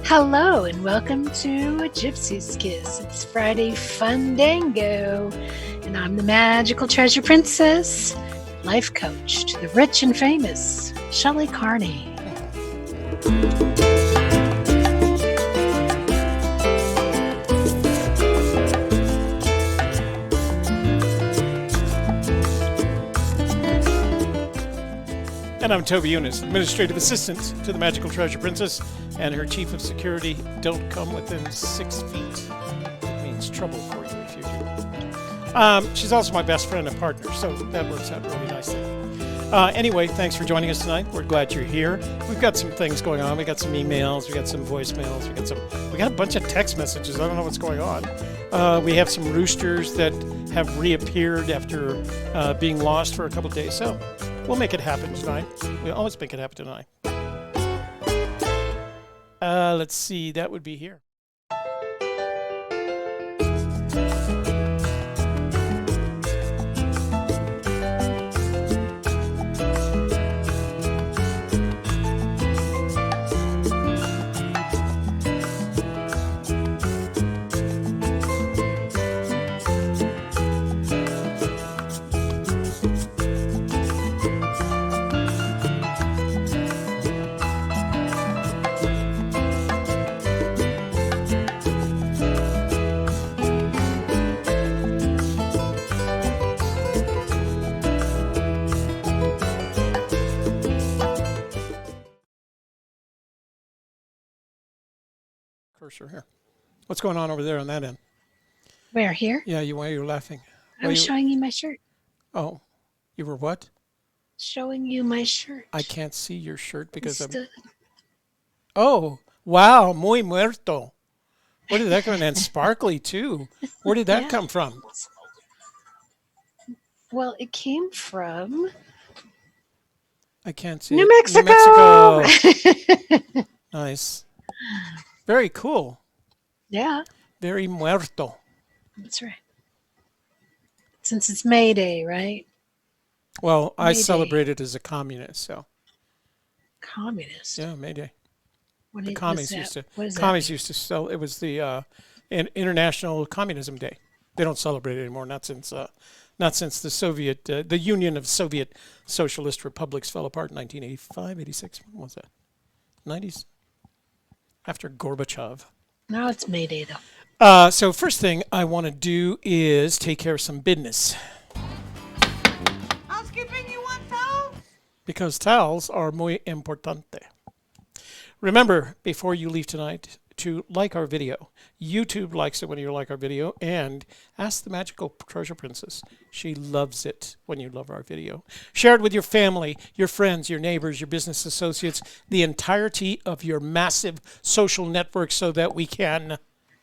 Hello and welcome to Gypsy Kiss. It's Friday Fenndango, and I'm the magical treasure princess, life coach to the rich and famous, Shelley Carney. And I'm Toby Younis, Administrative Assistant to the Magical Treasure Princess, and her Chief of Security. Don't come within 6 feet. It means trouble for you if you do. She's also my best friend and partner, so that works out really nicely. Anyway, thanks for joining us tonight. We're glad you're here. We've got some things going on. We got some emails. We got some voicemails. We got a bunch of text messages. I don't know what's going on. We have some roosters that have reappeared after being lost for a couple of days. So we'll make it happen tonight. We always make it happen tonight. Let's see. That would be here. Cursor here. What's going on over there on that end? Where, here? Yeah, why are you laughing? I was showing you my shirt. Oh, you were what? Showing you my shirt. I can't see your shirt because I'm... Still... Oh, wow, muy muerto. Where did that come in? And sparkly, too. Where did that come from? Well, it came from... I can't see New it. Mexico! New Mexico. Nice. Very cool. Yeah. Very muerto. That's right. Since it's May Day, right? Well, I May Day. celebrate it as a communist, so... Communist? Yeah, May Day. What The is commies that? used to... What is Commies that? used to sell... It was the International Communism Day. They don't celebrate it anymore, not since the Soviet... the Union of Soviet Socialist Republics fell apart in 1985, 86. When was that? 90s? After Gorbachev. Now it's May Day, though. So first thing I want to do is take care of some business. Housekeeping, you want towels? Because towels are muy importante. Remember, before you leave tonight, to like our video. YouTube likes it when you like our video, and ask the Magical Treasure Princess. She loves it when you love our video. Share it with your family, your friends, your neighbors, your business associates, the entirety of your massive social network so that we can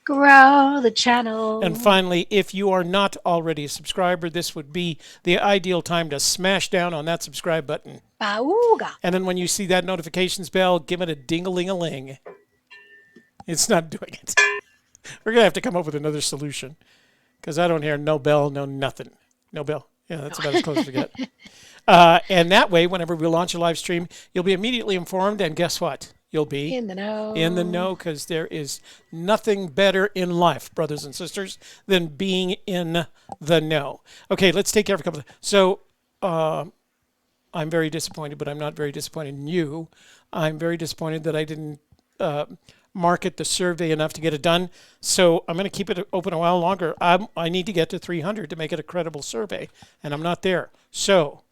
grow the channel. And finally, if you are not already a subscriber, this would be the ideal time to smash down on that subscribe button. Bauga. And then when you see that notifications bell, give it a ding-a-ling-a-ling. It's not doing it. We're going to have to come up with another solution because I don't hear no bell, no nothing. No bell. Yeah, that's about as close as we get. And that way, whenever we launch a live stream, you'll be immediately informed. And guess what? You'll be in the know. In the know, because there is nothing better in life, brothers and sisters, than being in the know. Okay, let's take care of a couple of... So I'm very disappointed, but I'm not very disappointed in you. I'm very disappointed that I didn't... market the survey enough to get it done. So I'm going to keep it open a while longer. I need to get to 300 to make it a credible survey, and I'm not there. So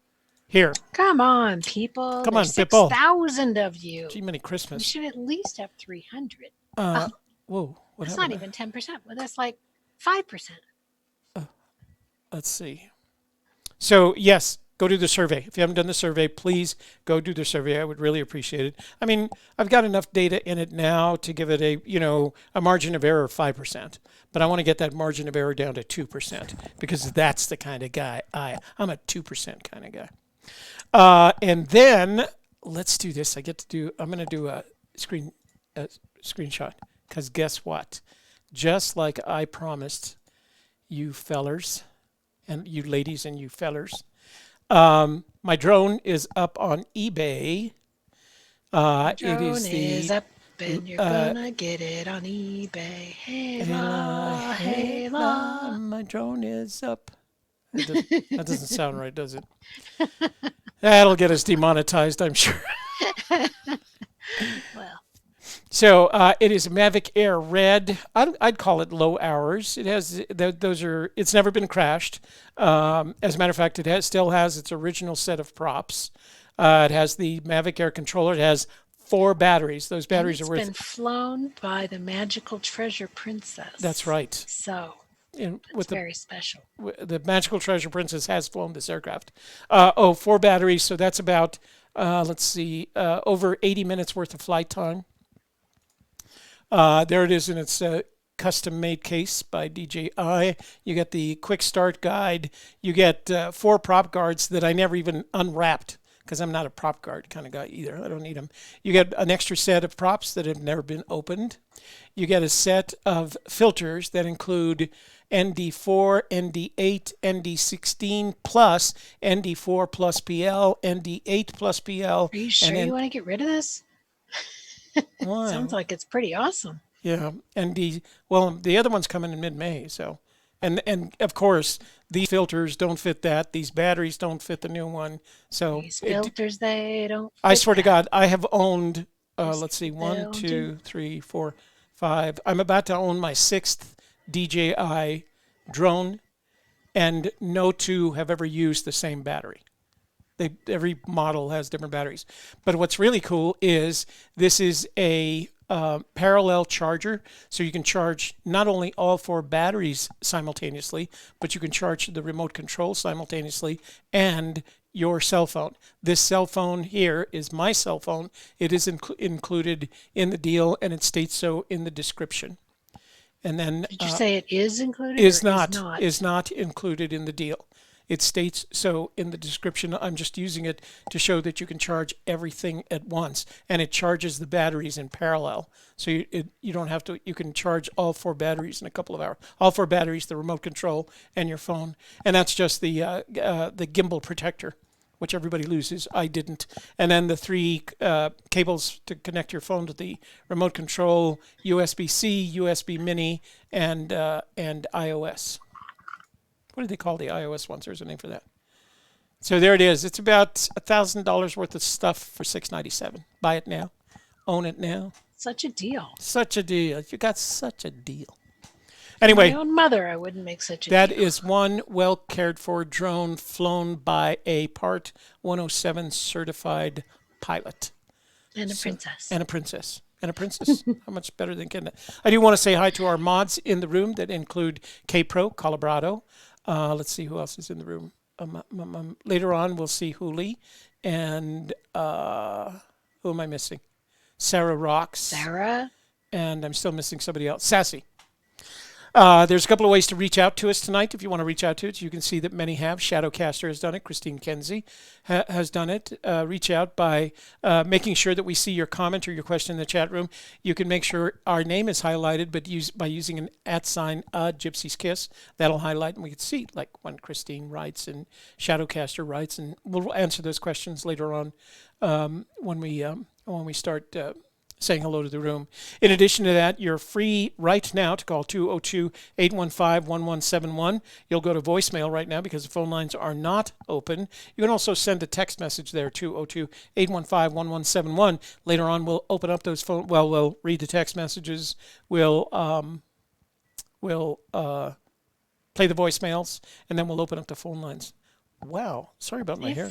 here. Come on, people. Come on, There's people. 6,000 of you. Gee, many Christmas. We should at least have 300. Whoa. What that's happened not there? even 10%. Well, that's like 5%. Let's see. So, yes, go do the survey. If you haven't done the survey, please go do the survey. I would really appreciate it. I mean, I've got enough data in it now to give it a margin of error of 5%. But I want to get that margin of error down to 2% because that's the kind of guy I'm a 2% kind of guy. And then let's do this. I'm going to do a screenshot because guess what? Just like I promised you fellers and you ladies and you fellers, my drone is up on eBay. Drone is up. and you're gonna get it on eBay. Hey la, hey la. My drone is up. That doesn't sound right, does it? That'll get us demonetized, I'm sure. Well, So it is a Mavic Air Red. I'd call it low hours. It has those are. It's never been crashed. As a matter of fact, still has its original set of props. It has the Mavic Air controller. It has 4 batteries. Those batteries are worth. It's been flown by the magical treasure princess. That's right. So With very special. The magical treasure princess has flown this aircraft. 4 batteries. So that's about let's see, over 80 minutes worth of flight time. There it is in its custom-made case by DJI. You get the quick start guide. You get 4 prop guards that I never even unwrapped because I'm not a prop guard kind of guy either. I don't need them. You get an extra set of props that have never been opened. You get a set of filters that include ND4, ND8, ND16 plus ND4 plus PL, ND8 plus PL. Are you sure you want to get rid of this? Why? Sounds like it's pretty awesome. Yeah, the other one's coming in mid-May, so and of course these filters don't fit that. These batteries don't fit the new one. So these filters they don't. I swear to God, I have owned. Let's see, 1, 2, 3, 4, 5. I'm about to own my 6th DJI drone, and no 2 have ever used the same battery. Every model has different batteries. But what's really cool is this is a parallel charger, so you can charge not only all 4 batteries simultaneously, but you can charge the remote control simultaneously and your cell phone. This cell phone here is my cell phone. It is included in the deal, and it states so in the description. And then did you say it is included? Is not included in the deal. It states so in the description. I'm just using it to show that you can charge everything at once, and it charges the batteries in parallel. So you don't have to. You can charge all 4 batteries in a couple of hours. All 4 batteries, the remote control, and your phone. And that's just the gimbal protector, which everybody loses. I didn't. And then the 3 cables to connect your phone to the remote control: USB-C, USB Mini, and iOS. What do they call the iOS ones? There's a name for that. So there it is. It's about $1,000 worth of stuff for $697. Buy it now. Own it now. Such a deal. Such a deal. You got such a deal. Anyway. My own mother, I wouldn't make such a deal. That deal. is one well cared for drone flown by a Part 107 certified pilot. And a princess. And a princess. And a princess. How much better than Canada? I do want to say hi to our mods in the room that include K-Pro, Colorado. Let's see who else is in the room. Later on, we'll see Huli. And who am I missing? Sarah Rocks. Sarah. And I'm still missing somebody else. Sassy. There's a couple of ways to reach out to us tonight. If you want to reach out to us, you can see that many have. Shadowcaster has done it. Christine Kenzie has done it. Reach out by making sure that we see your comment or your question in the chat room. You can make sure our name is highlighted, but by using an @ Gypsy Kiss, that'll highlight, and we can see like when Christine writes and Shadowcaster writes, and we'll answer those questions later on when we start saying hello to the room. In addition to that, you're free right now to call 202-815-1171. You'll go to voicemail right now because the phone lines are not open. You can also send a text message there, 202-815-1171. Later on, we'll open up those phone. Well, we'll read the text messages. We'll play the voicemails, and then we'll open up the phone lines. Wow, sorry about my hair.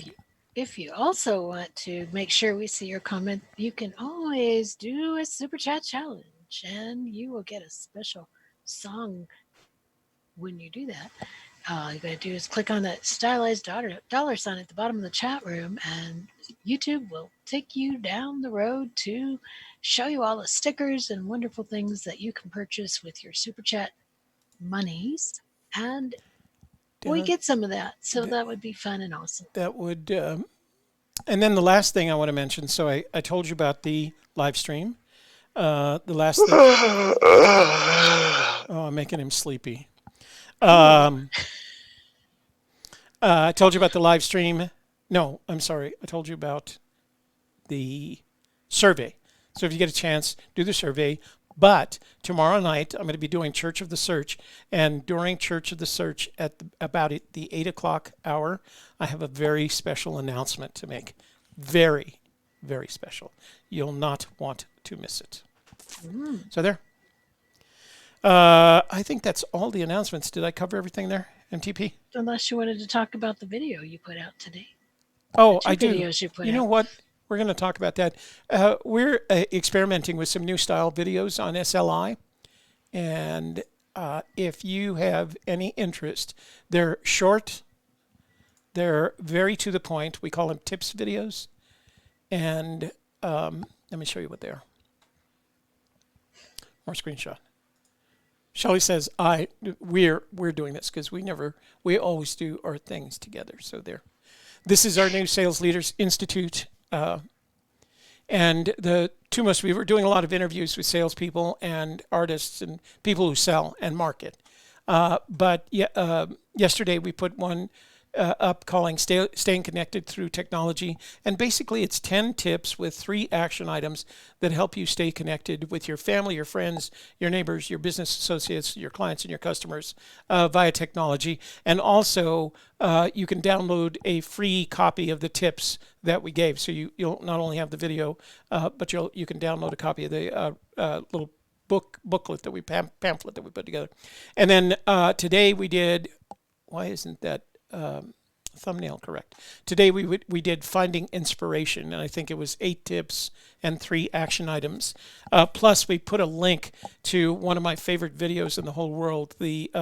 If you also want to make sure we see your comment, you can always do a Super Chat challenge, and you will get a special song when you do that. All you got to do is click on that stylized dollar sign at the bottom of the chat room, and YouTube will take you down the road to show you all the stickers and wonderful things that you can purchase with your Super Chat monies, and we get some of that, so that would be fun and awesome. That would, and then the last thing I want to mention. So I told you about the live stream. The last thing. Oh, I'm making him sleepy. I told you about the live stream. No, I'm sorry. I told you about the survey. So if you get a chance, do the survey. But tomorrow night, I'm going to be doing Church of the Search. And during Church of the Search at the 8 o'clock hour, I have a very special announcement to make. Very, very special. You'll not want to miss it. So there. I think that's all the announcements. Did I cover everything there, MTP? Unless you wanted to talk about the video you put out today. Oh, Two I do. videos you put You know out. what? We're going to talk about that. We're experimenting with some new style videos on SLI. And if you have any interest, they're short, they're very to the point. We call them tips videos. And let me show you what they are. More screenshot. Shelley says, we're doing this because we always do our things together. So there. This is our new Sales Leaders Institute. And we were doing a lot of interviews with salespeople and artists and people who sell and market. But yesterday we put one up calling Staying Connected Through Technology. And basically it's 10 tips with 3 action items that help you stay connected with your family, your friends, your neighbors, your business associates, your clients, and your customers via technology. And also you can download a free copy of the tips that we gave. So you'll not only have the video, but you can download a copy of the little booklet that pamphlet that we put together. And then today we did, why isn't that thumbnail correct? Today we did Finding Inspiration, and I think it was 8 tips and 3 action items. Plus, we put a link to one of my favorite videos in the whole world, the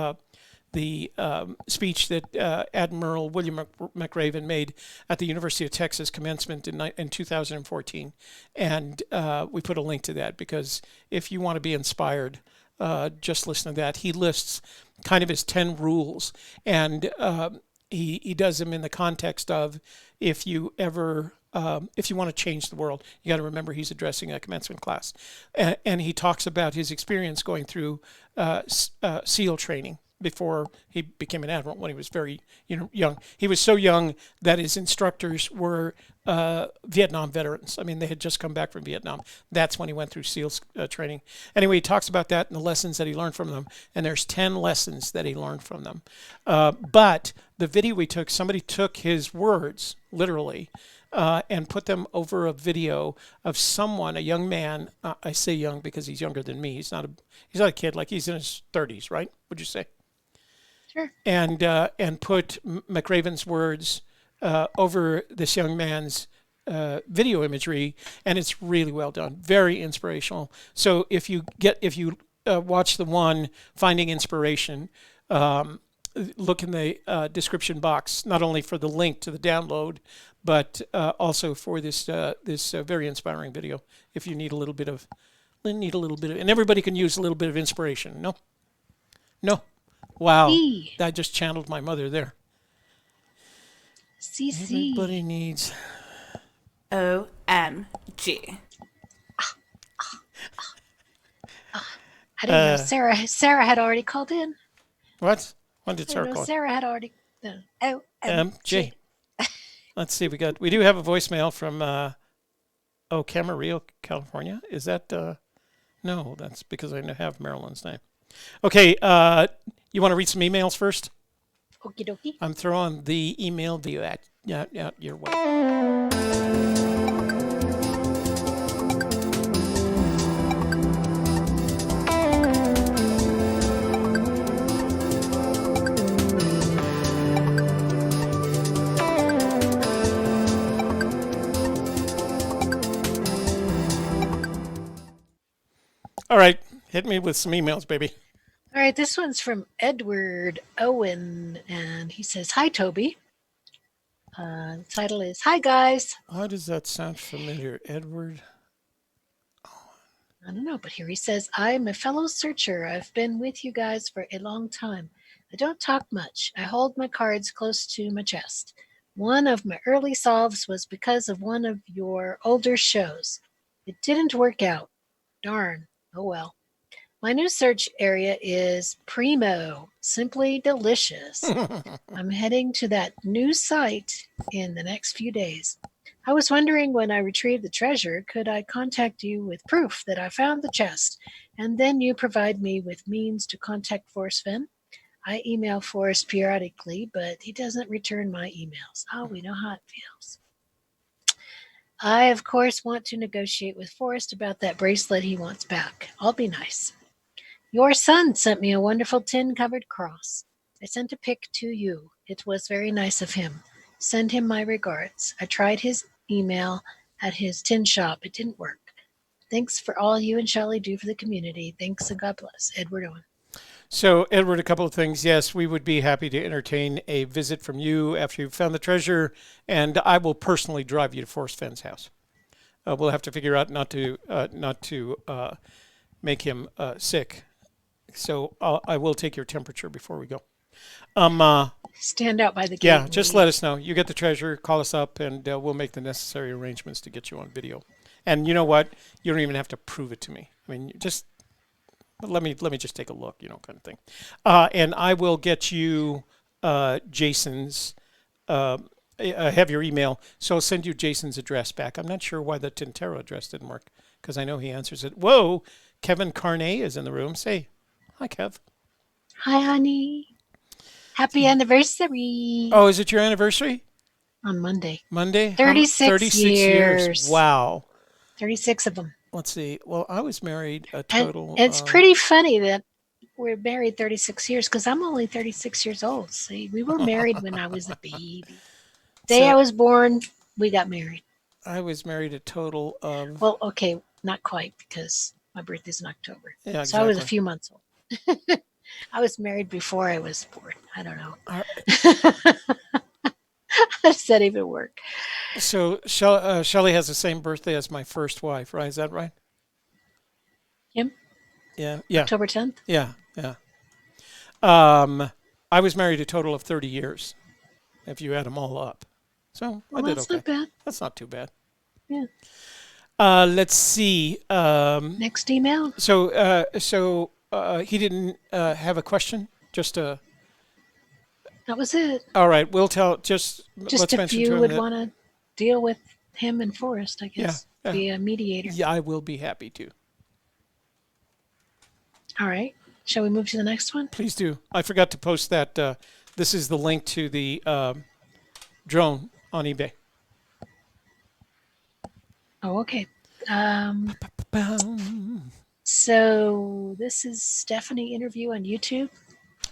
speech that Admiral William McRaven made at the University of Texas commencement in 2014. And we put a link to that because if you want to be inspired, just listen to that. He lists kind of his 10 rules, and he does them in the context of if you want to change the world, you got to remember he's addressing a commencement class. And he talks about his experience going through SEAL training before he became an admiral when he was very young. He was so young that his instructors were Vietnam veterans. I mean, they had just come back from Vietnam. That's when he went through SEAL training. Anyway, he talks about that and the lessons that he learned from them. And there's 10 lessons that he learned from them. But the video we took, somebody took his words, literally, and put them over a video of someone, a young man. I say young because he's younger than me. He's not a kid, like he's in his 30s, right? Would you say? Sure. And put McRaven's words over this young man's video imagery, and it's really well done, very inspirational. So if you watch the one Finding Inspiration, look in the description box, not only for the link to the download, but also for this very inspiring video. If you need a little bit of, and everybody can use a little bit of inspiration. No. Wow, I just channeled my mother there. CC. Everybody needs OMG. I didn't know Sarah had already called in. What? When did Sarah call? Sarah had already. OMG. Let's see. We do have a voicemail from Camarillo, California. Is that? No, that's because I have Marilyn's name. Okay. You want to read some emails first? Okie dokie. I'm throwing the email view at your way. All right, hit me with some emails, baby. All right, this one's from Edward Owen, and he says, "Hi, Toby." The title is, "Hi, guys." Why does that sound familiar, Edward? I don't know, but here he says, "I'm a fellow searcher. I've been with you guys for a long time. I don't talk much. I hold my cards close to my chest. One of my early solves was because of one of your older shows. It didn't work out. Darn. Oh well. My new search area is Primo, simply delicious. I'm heading to that new site in the next few days. I was wondering when I retrieved the treasure, could I contact you with proof that I found the chest, and then you provide me with means to contact Forrest Fenn? I email Forrest periodically, but he doesn't return my emails. Oh, we know how it feels. I, of course, want to negotiate with Forrest about that bracelet he wants back. I'll be nice. Your son sent me a wonderful tin-covered cross. I sent a pic to you. It was very nice of him. Send him my regards. I tried his email at his tin shop. It didn't work. Thanks for all you and Shelley do for the community. Thanks and God bless. Edward Owen. So, Edward, a couple of things. Yes, we would be happy to entertain a visit from you after you've found the treasure, and I will personally drive you to Forrest Fenn's house. We'll have to figure out not to make him sick. So I will take your temperature before we go. Stand out by the gate. Yeah, just let us know. You get the treasure, call us up, and we'll make the necessary arrangements to get you on video. And you know what? You don't even have to prove it to me. I mean, just let me just take a look, kind of thing. And I will get you Jason's. I have your email, so I'll send you Jason's address back. I'm not sure why the Tintero address didn't work, because I know he answers it. Whoa, Kevin Carney is in the room. Say hi, Kev. Hi, honey. Happy anniversary. Oh, is it your anniversary? On Monday. Monday? 36 years. Wow. 36 of them. Let's see. Well, I was married a total. And it's pretty funny that we're married 36 years, because I'm only 36 years old. See, we were married when I was a baby. Day I was born, we got married. I was married a total of. Well, okay, not quite, because my birthday's in October. Yeah, exactly. So I was a few months old. I was married before I was born. I don't know. How does that even work? So Shelley has the same birthday as my first wife, right? Is that right? Him? Yeah. October 10th? Yeah. I was married a total of 30 years, if you add them all up. So I did that's okay. Not bad. That's not too bad. Yeah. Let's see. Next email. So he didn't have a question. Just a. That was it. All right, we'll tell. Just let's if mention you to him would that, want to deal with him and Forrest, I guess. Yeah. Be a mediator. Yeah, I will be happy to. All right. Shall we move to the next one? Please do. I forgot to post that. This is the link to the drone on eBay. Oh, okay. So this is Stephanie interview on YouTube.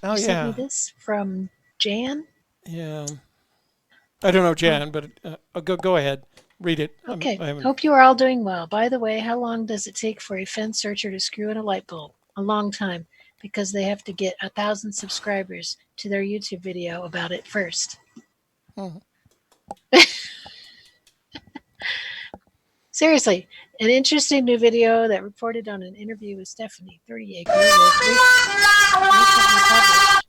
Oh, you yeah. Sent me this from Jan. Yeah. I don't know Jan, but go ahead. Read it. Okay. Hope you are all doing well. By the way, how long does it take for a Fenn searcher to screw in a light bulb? A long time, because they have to get 1,000 subscribers to their YouTube video about it first. Seriously, an interesting new video that reported on an interview with Stephanie, 38 was recently published.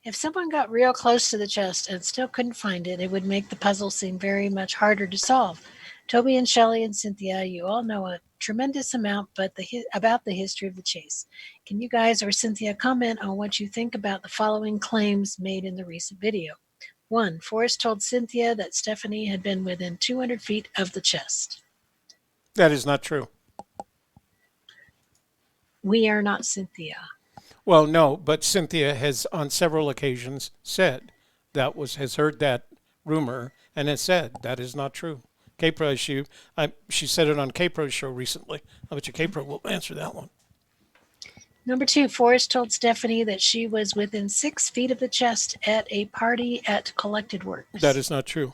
If someone got real close to the chest and still couldn't find it, it would make the puzzle seem very much harder to solve. Toby and Shelley and Cynthia, you all know a tremendous amount about the history of the chase. Can you guys or Cynthia comment on what you think about the following claims made in the recent video? 1. Forrest told Cynthia that Stephanie had been within 200 feet of the chest. That is not true. We are not Cynthia. Well, no, but Cynthia has on several occasions said has heard that rumor and has said that is not true. K-Pro, she said it on K-Pro's show recently. I bet you K-Pro will answer that one. Number 2, Forrest told Stephanie that she was within 6 feet of the chest at a party at Collected Works. That is not true.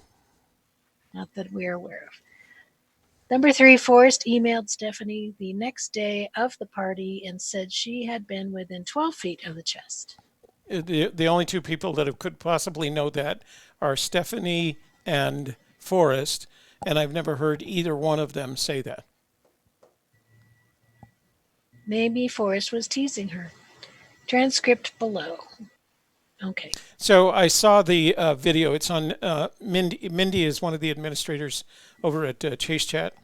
Not that we're aware of. Number 3, Forrest emailed Stephanie the next day of the party and said she had been within 12 feet of the chest. The only two people that could possibly know that are Stephanie and Forrest, and I've never heard either one of them say that. Maybe Forrest was teasing her. Transcript below. Okay. So I saw the video. It's on Mindy. Mindy is one of the administrators over at Chase Chat,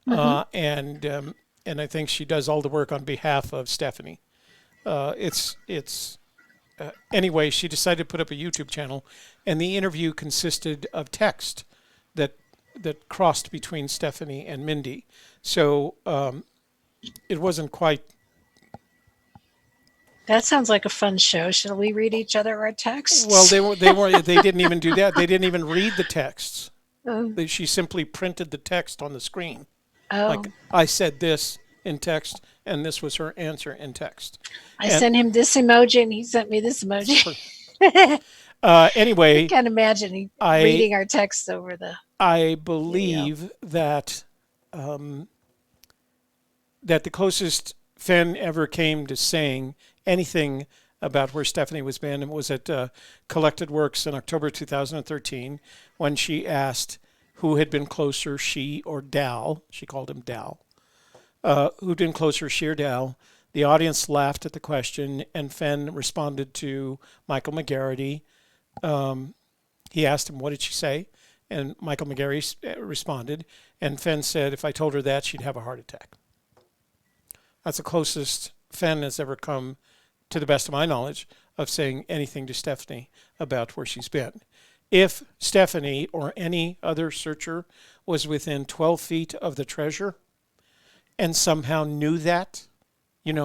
and I think she does all the work on behalf of Stephanie. Anyway, she decided to put up a YouTube channel, and the interview consisted of text that that crossed between Stephanie and Mindy. So it wasn't quite. That sounds like a fun show. Shall we read each other our Well, texts? they didn't even do that. They didn't even read the texts. Oh, She simply printed the text on the screen. oh. Like I said this in text, and this was her answer in text. I And sent him this emoji, and he sent me this emoji. I anyway, can't imagine he I reading our texts over the I video. believe that that the closest Fenn ever came to saying anything about where Stephanie was been was at Collected Works in October 2013 when she asked who had been closer, she or Dal. She called him Dal. Who'd been closer, she or Dal? The audience laughed at the question, and Fenn responded to Michael McGarity. He asked him, "What did she say?" And Michael McGarry responded, and Fenn said, "If I told her that, she'd have a heart attack." That's the closest Fenn has ever come, to the best of my knowledge, of saying anything to Stephanie about where she's been. If Stephanie or any other searcher was within 12 feet of the treasure and somehow knew that,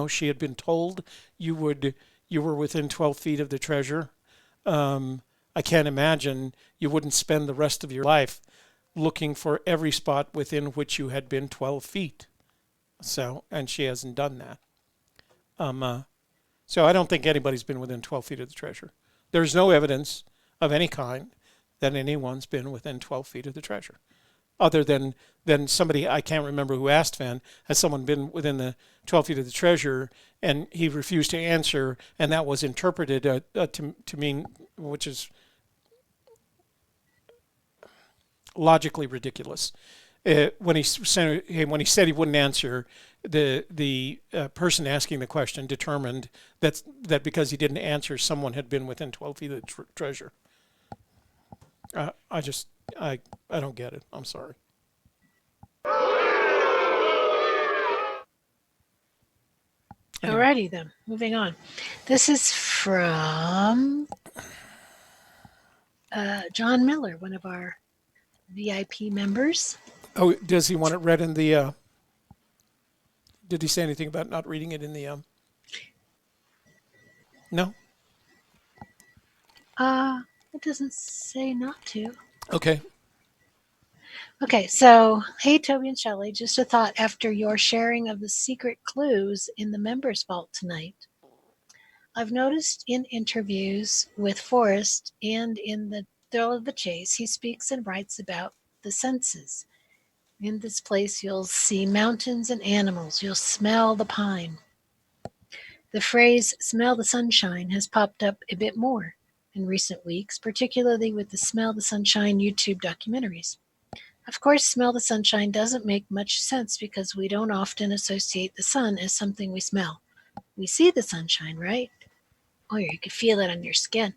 she had been told you were within 12 feet of the treasure, I can't imagine you wouldn't spend the rest of your life looking for every spot within which you had been 12 feet. So, and she hasn't done that. So I don't think anybody's been within 12 feet of the treasure. There's no evidence of any kind that anyone's been within 12 feet of the treasure, other than somebody, I can't remember who asked Fenn, has someone been within the 12 feet of the treasure, and he refused to answer, and that was interpreted to mean, which is logically ridiculous. When he said he wouldn't answer, the person asking the question determined that because he didn't answer, someone had been within 12 feet of the treasure. I don't get it. I'm sorry. Anyway. Alrighty then, moving on. This is from John Miller, one of our VIP members. Oh, does he want it read in the? Did he say anything about not reading it in the? No. It doesn't say not to. Okay. Okay, so hey, Toby and Shelley, just a thought after your sharing of the secret clues in the members' vault tonight. I've noticed in interviews with Forrest and in the Thrill of the Chase, he speaks and writes about the senses. In this place, you'll see mountains and animals. You'll smell the pine. The phrase smell the sunshine has popped up a bit more in recent weeks, particularly with the Smell the Sunshine YouTube documentaries. Of course, smell the sunshine doesn't make much sense because we don't often associate the sun as something we smell. We see the sunshine, right? Or you can feel it on your skin.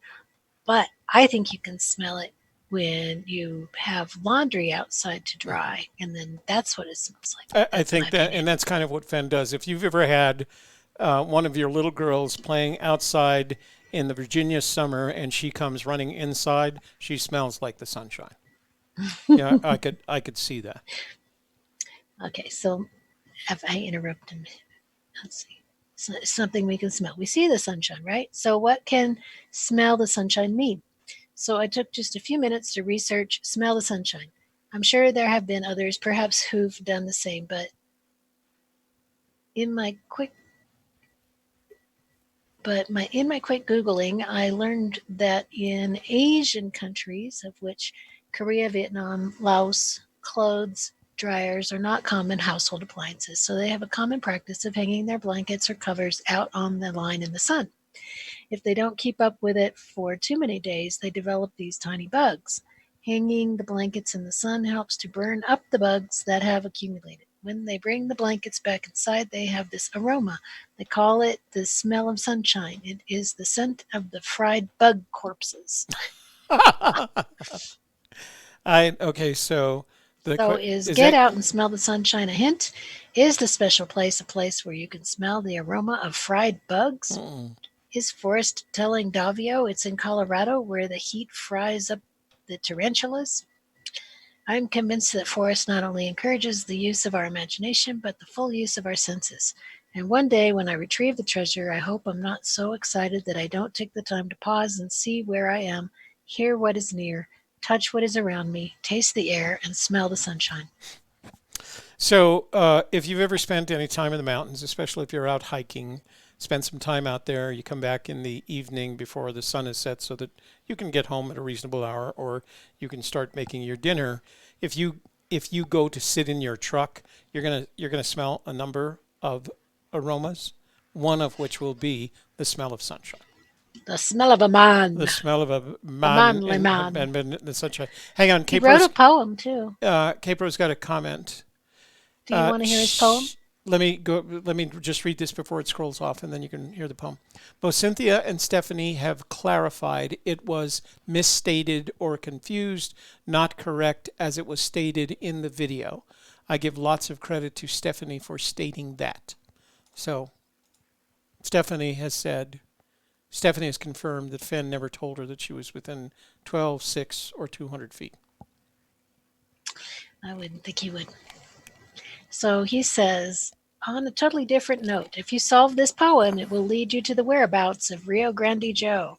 But I think you can smell it when you have laundry outside to dry, and then that's what it smells like. I think that, and that's kind of what Fenn does. If you've ever had one of your little girls playing outside in the Virginia summer and she comes running inside, she smells like the sunshine. Yeah, I could see that. Okay, so if I interrupt him, let's see. So something we can smell. We see the sunshine, right? So what can smell the sunshine mean? So I took just a few minutes to research smell the sunshine. I'm sure there have been others, perhaps, who've done the same, but in my quick Googling, I learned that in Asian countries, of which Korea, Vietnam, Laos, clothes dryers are not common household appliances, so they have a common practice of hanging their blankets or covers out on the line in the sun. If they don't keep up with it for too many days, they develop these tiny bugs. Hanging the blankets in the sun helps to burn up the bugs that have accumulated. When they bring the blankets back inside, they have this aroma. They call it the smell of sunshine. It is the scent of the fried bug corpses. Okay, so Get out and smell the sunshine a hint? Is the special place a place where you can smell the aroma of fried bugs? Is Forrest telling Davio it's in Colorado where the heat fries up the tarantulas? I'm convinced that forest not only encourages the use of our imagination, but the full use of our senses. And one day when I retrieve the treasure, I hope I'm not so excited that I don't take the time to pause and see where I am, hear what is near, touch what is around me, taste the air, and smell the sunshine. So, if you've ever spent any time in the mountains, especially if you're out hiking, spend some time out there. You come back in the evening before the sun is set so that you can get home at a reasonable hour, or you can start making your dinner. If you go to sit in your truck, you're gonna smell a number of aromas, one of which will be the smell of sunshine. The smell of a man, The smell of a a man manly man. in the sunshine. Hang on, He wrote a poem too. Capro's got a comment. Do you want to hear his poem? Let me go. Let me just read this before it scrolls off, and then you can hear the poem. Both Cynthia and Stephanie have clarified it was misstated or confused, not correct as it was stated in the video. I give lots of credit to Stephanie for stating that. So, Stephanie has said, Stephanie has confirmed that Fenn never told her that she was within 12, 6, or 200 feet. I wouldn't think he would. So he says, on a totally different note, if you solve this poem, it will lead you to the whereabouts of Rio Grande Joe.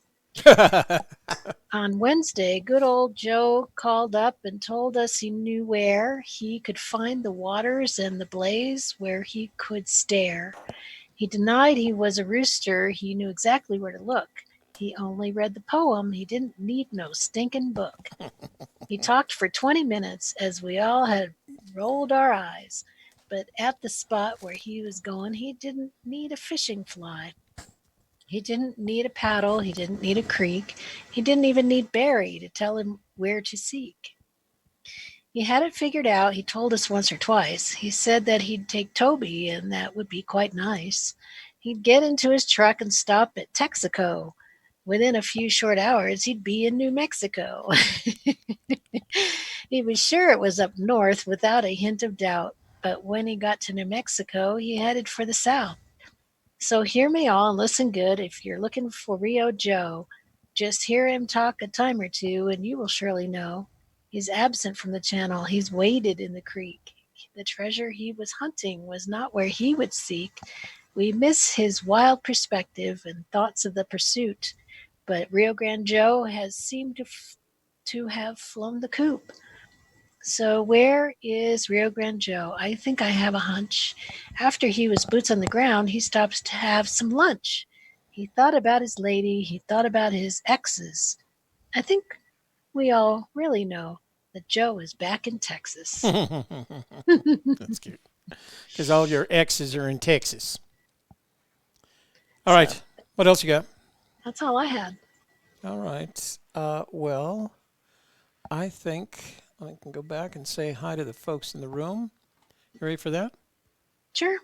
On Wednesday, good old Joe called up and told us he knew where he could find the waters and the blaze where he could stare. He denied he was a rooster. He knew exactly where to look. He only read the poem. He didn't need no stinking book. He talked for 20 minutes as we all had rolled our eyes. But at the spot where he was going, he didn't need a fishing fly. He didn't need a paddle. He didn't need a creek. He didn't even need Barry to tell him where to seek. He had it figured out. He told us once or twice. He said that he'd take Toby, and that would be quite nice. He'd get into his truck and stop at Texaco. Within a few short hours, he'd be in New Mexico. He was sure it was up north without a hint of doubt. But when he got to New Mexico, he headed for the south. So hear me all and listen good. If you're looking for Rio Joe, just hear him talk a time or two, and you will surely know. He's absent from the channel. He's waded in the creek. The treasure he was hunting was not where he would seek. We miss his wild perspective and thoughts of the pursuit. But Rio Grande Joe has seemed to have flown the coop. So where is Rio Grande Joe? I think I have a hunch. After he was boots on the ground, he stops to have some lunch. He thought about his lady. He thought about his exes. I think we all really know that Joe is back in Texas. That's cute. Because all your exes are in Texas. All right. What else you got? That's all I had. All right. Well, I think I can go back and say hi to the folks in the room. You ready for that? Sure.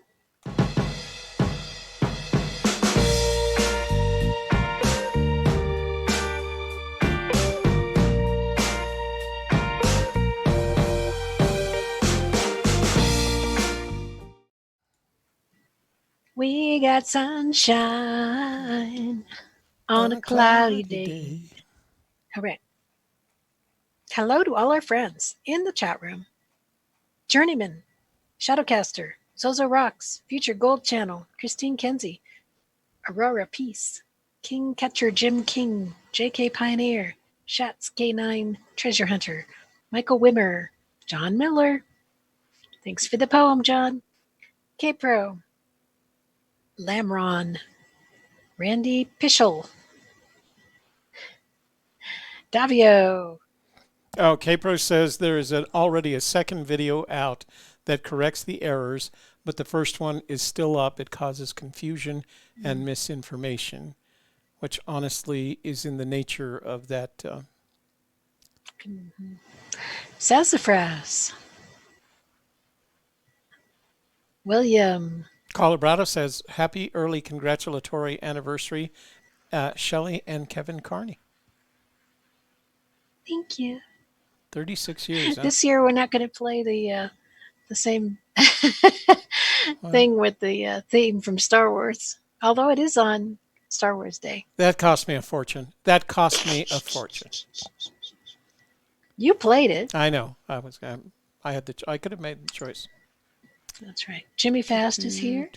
We got sunshine on a cloudy day. All right. Hello to all our friends in the chat room. Journeyman, Shadowcaster, Zozo Rocks, Future Gold Channel, Christine Kenzie, Aurora Peace, King Catcher Jim King, JK Pioneer, Shats K9, Treasure Hunter, Michael Wimmer, John Miller. Thanks for the poem, John. K-Pro, Lamron, Randy Pischel, Davio. Oh, K-Pro says there is already a second video out that corrects the errors, but the first one is still up. It causes confusion and misinformation, which honestly is in the nature of that. Sassafras. William. Colorado says, happy early congratulatory anniversary, Shelley and Kevin Carney. Thank you. 36 years. This year we're not going to play the same thing with the theme from Star Wars, although it is on Star Wars Day. That cost me a fortune. You played it. I know. I had I could have made the choice. That's right. Jimmy Fast is here.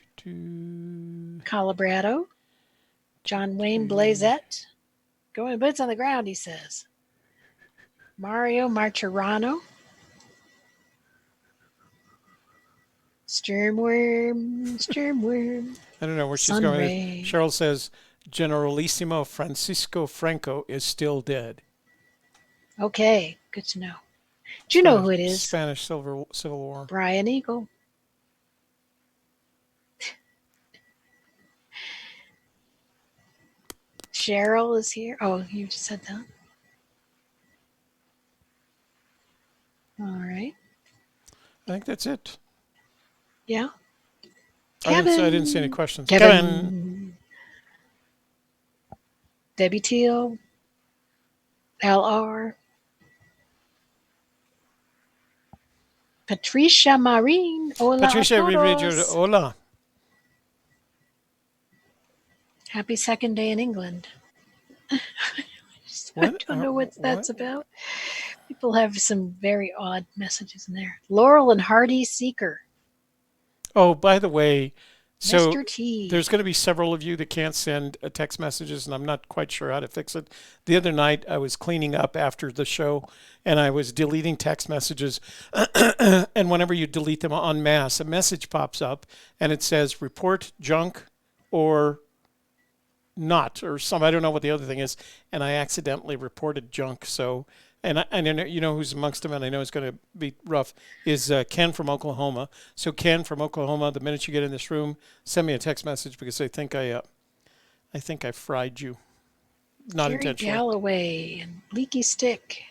Colorado. John Wayne Blazette. Going boots on the ground, he says. Mario Martirano. Sturmworm. I don't know where she's Sunray. going. Cheryl says Generalissimo Francisco Franco is still dead. Okay, good to know. Do you know who it is? Spanish Civil War. Brian Eagle. Cheryl is here. Oh, you just said that. All right. I think that's it. Yeah. I didn't see any questions. Kevin. Debbie Teal. LR. Patricia Marine. Hola. Patricia, we read your hola. Happy second day in England. I don't know what that's about. People have some very odd messages in there. Laurel and Hardy Seeker. Oh, by the way, so Mr. T. There's going to be several of you that can't send text messages, and I'm not quite sure how to fix it. The other night, I was cleaning up after the show, and I was deleting text messages. And whenever you delete them en masse, a message pops up, and it says report junk or not, or some, I don't know what the other thing is, and I accidentally reported junk. So, and you know who's amongst them, and I know it's going to be rough, is Ken from Oklahoma. So Ken from Oklahoma, the minute you get in this room, send me a text message because I think I fried you, not Gary intentionally. Galloway and Leaky Stick.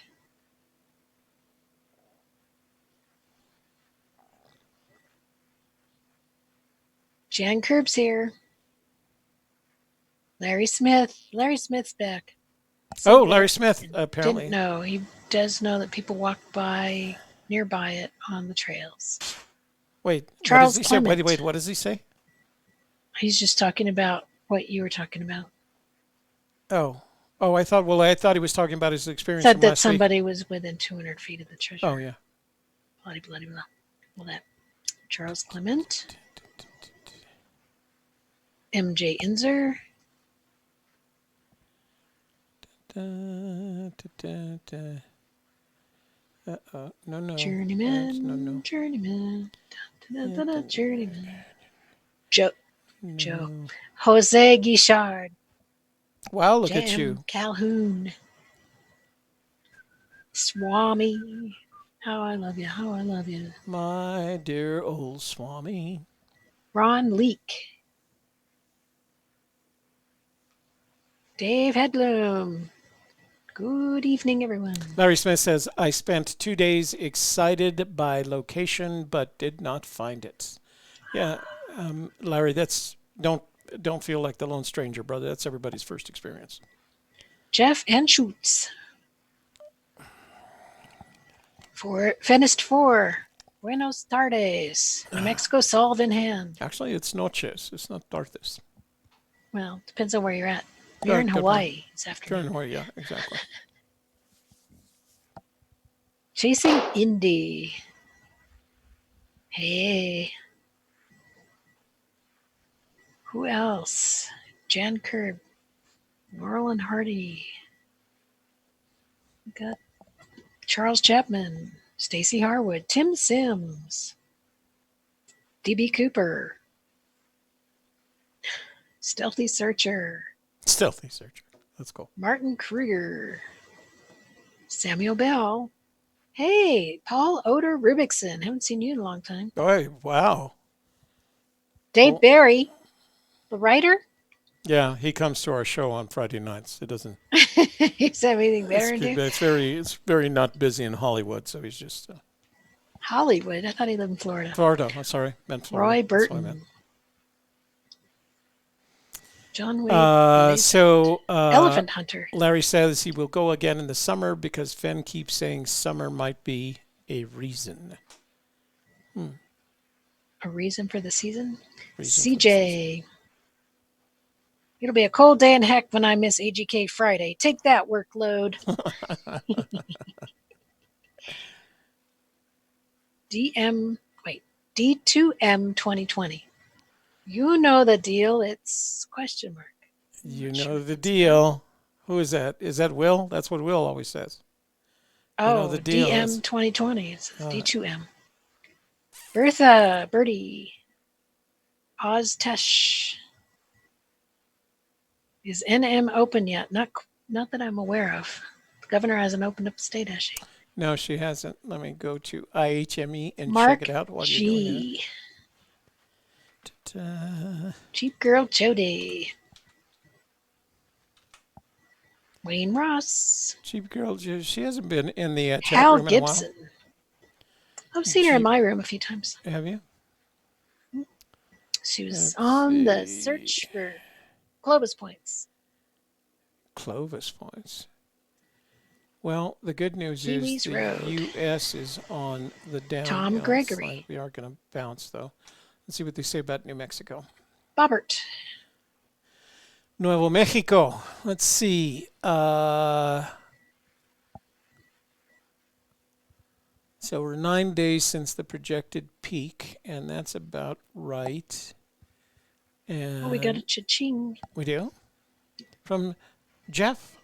Jan Kerb's here. Larry Smith. Larry Smith's back. Oh, Larry Smith, apparently. Didn't know. He does know that people walk by nearby it on the trails. Wait, Charles what does he Clement. say? Wait, what does he say? He's just talking about what you were talking about. Oh, I thought he was talking about his experience. Said from that last somebody week. was within 200 feet of the treasure. Oh, yeah. Bloody, bloody, blah. Well, that Charles Clement. MJ Inzer. No. Journeyman. No. Journeyman. Journeyman. Joe. Jose Guichard. Wow, look Jam at you. Calhoun. Swami. How I love you. How I love you. My dear old Swami. Ron Leake. Dave Headloom. Good evening, everyone. Larry Smith says, I spent 2 days excited by location, but did not find it. Yeah, Larry, don't feel like the lone stranger, brother. That's everybody's first experience. Jeff Anschutz. For Fennist 4. Buenos tardes. New Mexico solve in hand. Actually, it's noches. It's not tardes. Well, depends on where you're at. You're in Hawaii this afternoon. You're in Hawaii, yeah, exactly. Chasing Indy. Hey. Who else? Jan Kerb. Laurel and Hardy. We got Charles Chapman. Stacy Harwood. Tim Sims. DB Cooper. Stealthy Searcher. Let's go. Martin Kruger. Samuel Bell. Hey, Paul Oder Rubikson. Haven't seen you in a long time. Oh, wow. Dave Barry, the writer. Yeah, he comes to our show on Friday nights. It doesn't. He's have anything better to do? It's very not busy in Hollywood, so he's just. Hollywood. I thought he lived in Florida. Florida. I'm sorry, meant Florida. Roy Burton. John Wayne. Elephant Hunter. Larry says he will go again in the summer because Fenn keeps saying summer might be a reason. A reason for the season? CJ. It'll be a cold day in heck when I miss AGK Friday. Take that workload. D2M 2020. You know the deal. It's question mark. I'm You not know sure if the it's deal. Who is that? Is that Will? That's what Will always says. You know Oh, the deal. DM 2020. It says Uh, D2M. Bertha, Birdie, Oztesh. Is NM open yet? Not that I'm aware of. The governor hasn't opened up the state, has she? No, she hasn't. Let me go to IHME and Mark check it out while you're doing G. it. Ta-ta. Cheap Girl Jody. Wayne Ross. Cheap girl, she hasn't been in the chat Hal room in a while. Gibson. I've seen her in my room a few times. Have you? She was Let's on the see. search for Clovis points. Clovis points. Well, the good news Kiwis is the Road. U.S. is on the downhill Tom Gregory. slide. We are going to bounce, though. Let's see what they say about New Mexico. Bobbert. Nuevo Mexico. Let's see. So we're 9 days since the projected peak, and that's about right. And Oh, we got a cha-ching. we do? From Jeff.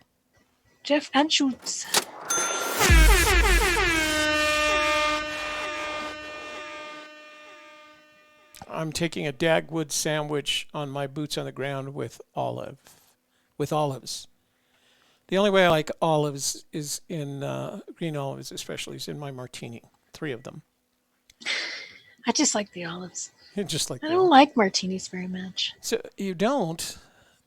Jeff Anschutz. I'm taking a Dagwood sandwich on my boots on the ground with olives. The only way I like olives is in green olives, especially, is in my martini. 3 of them. I just like the olives. Just like I that. don't like martinis very much. So you don't?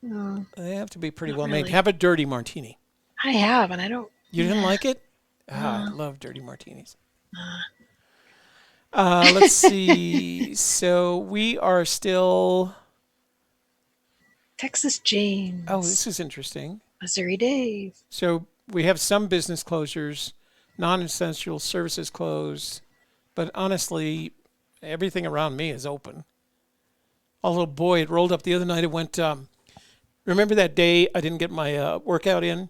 No, They have to be pretty Not well really. made. Have a dirty martini. I have, and I don't. You didn't Nah. like it? I No. love dirty martinis. Nah. Let's see. So we are still. Texas James. Oh, this is interesting. Missouri Dave. So we have some business closures, non-essential services closed, but honestly, everything around me is open. Although, boy, it rolled up the other night. It went. Remember that day I didn't get my workout in?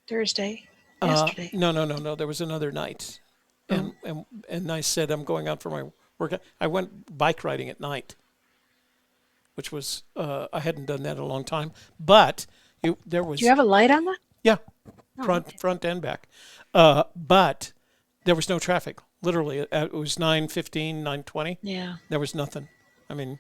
Thursday. Yesterday. No. There was another night, and I said I'm going out for my workout. I went bike riding at night, which was I hadn't done that in a long time. But there was. Do you have a light on that? Yeah, Oh, front and back. But there was no traffic. Literally, it was 9:15, 9:20. Yeah. There was nothing. I mean,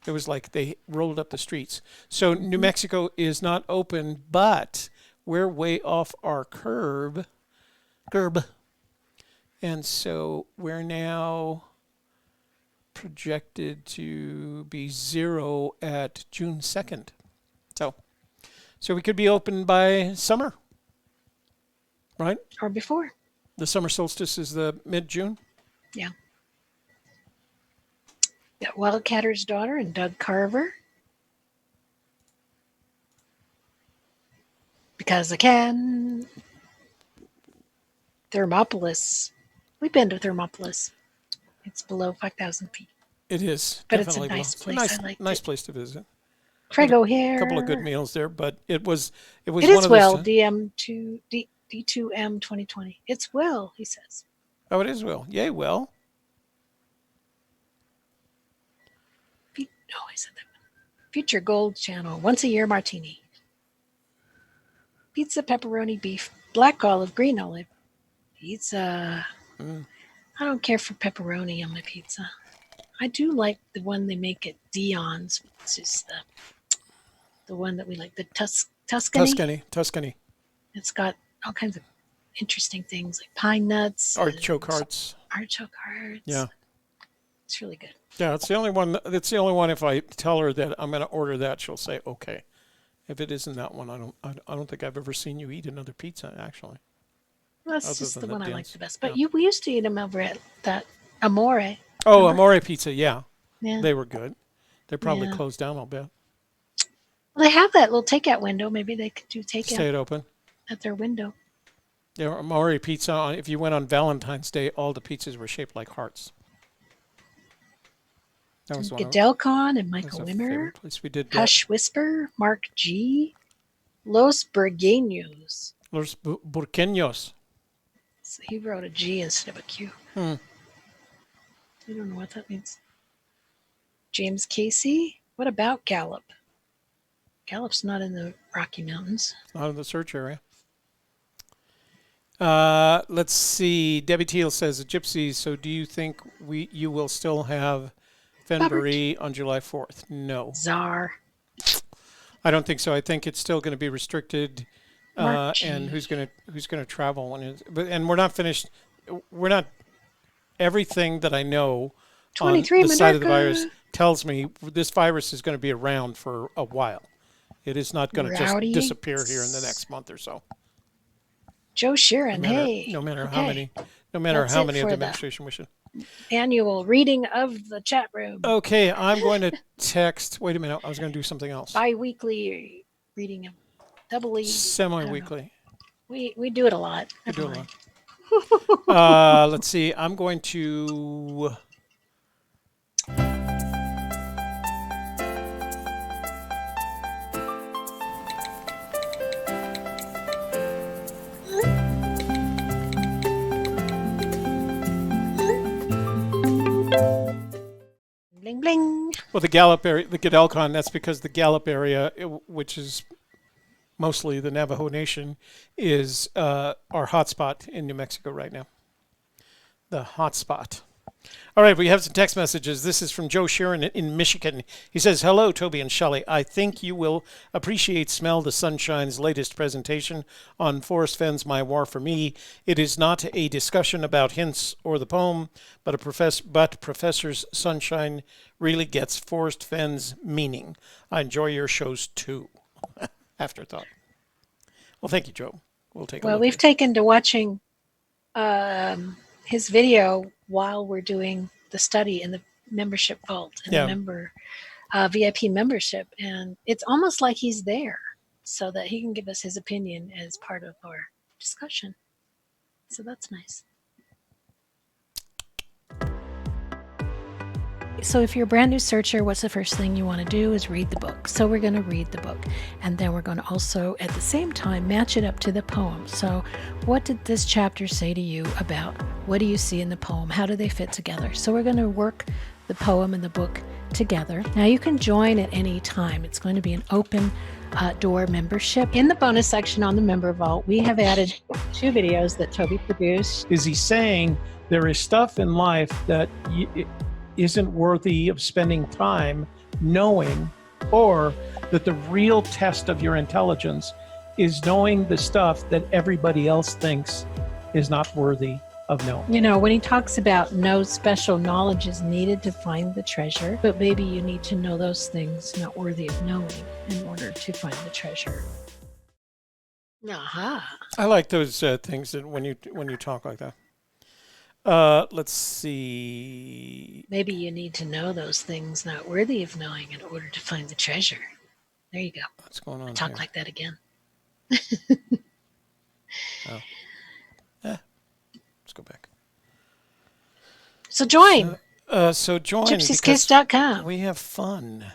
it was like they rolled up the streets. So New Mexico is not open, but we're way off our curb. And so we're now projected to be 0 at June 2nd. So we could be open by summer, right? Or before. The summer solstice is the mid-June. Yeah. Got Wildcatter's daughter and Doug Carver. Because I can. Thermopolis. We've been to Thermopolis. It's below 5,000 feet. It is. But it's a definitely nice below. place. It's a I liked nice it. place to visit. Craig O'Hare. A couple of good meals there, but it was It one is of Will, those. D2M 2020. It's Will, he says. Oh, it is Will. Yay, Will. No, I said that one. Future Gold Channel. Once a year martini. Pizza, pepperoni, beef, black olive, green olive. Pizza. I don't care for pepperoni on my pizza. I do like the one they make at Dion's, which is the one that we like, the Tuscany. Tuscany. It's got all kinds of interesting things like pine nuts, Artichoke hearts. artichoke hearts. Yeah. It's really good. Yeah, it's the only one. It's the only one. If I tell her that I'm going to order that, she'll say okay. If it isn't that one, I don't think I've ever seen you eat another pizza. Actually, Well, that's Other just the than one the I like dance. the best. But Yeah. we used to eat them over at that Amore. Oh, Remember? Amore Pizza. Yeah, Yeah. they were good. They're probably Yeah. closed down. I'll bet. Well, they have that little takeout window. Maybe they could do takeout Stay it open. at their window. Yeah, Amore Pizza. If you went on Valentine's Day, all the pizzas were shaped like hearts. That was one of Gadelcon and that was Michael a Wimmer. favorite place we did. Hush Whisper, Mark G. Los Burgueños. Los Burqueños. So he wrote a G instead of a Q. I don't know what that means. James Casey? What about Gallup? Gallup's not in the Rocky Mountains. Not in the search area. Let's see. Debbie Teal says, Gypsy, so do you think you will still have Fenndango on July 4th? No. Czar. I don't think so. I think it's still going to be restricted, and Marchie. who's going to travel when it's, and we're not finished. We're not. Everything that I know on 23 the side of the Maderka. virus tells me this virus is going to be around for a while. It is not going to just Rowdy. disappear here in the next month or so. Joe Sheeran. No matter okay. how many of the administration wishes. Annual reading of the chat room. Okay, I'm going to text. Wait a minute. I was going to do something else. Bi-weekly reading of doubly. Semi-weekly. We do it a lot. We do a lot. Let's see. I'm going to. Bling bling. Well, the Gallup area, the Gidelcon, that's because the Gallup area, which is mostly the Navajo Nation, is our hotspot in New Mexico right now. The hotspot. All right, we have some text messages. This is from Joe Sheeran in Michigan. He says, hello, Toby and Shelley. I think you will appreciate Smell the Sunshine's latest presentation on Forrest Fenn's My War for Me. It is not a discussion about hints or the poem, but Professor Sunshine really gets Forrest Fenn's meaning. I enjoy your shows too. Afterthought. Well, thank you, Joe. We'll take a look. Well, we've taken to watching his video while we're doing the study in the membership vault and the member VIP membership, and it's almost like he's there so that he can give us his opinion as part of our discussion. So that's nice. So if you're a brand new searcher, what's the first thing you want to do is read the book. So we're going to read the book, and then we're going to also at the same time match it up to the poem. So what did this chapter say to you about what do you see in the poem? How do they fit together? So we're going to work the poem and the book together. Now you can join at any time. It's going to be an open door membership. In the bonus section on the member vault, we have added 2 videos that Toby produced. Is he saying there is stuff in life that isn't worthy of spending time knowing, or that the real test of your intelligence is knowing the stuff that everybody else thinks is not worthy of knowing? You know, when he talks about no special knowledge is needed to find the treasure, but maybe you need to know those things not worthy of knowing in order to find the treasure. Aha. I like those things that when you talk like that. Let's see. Maybe you need to know those things not worthy of knowing in order to find the treasure. There you go. What's going on? Talk here? like that again. Oh. Let's go back. So join. So join. GypsyKiss.com. We have fun.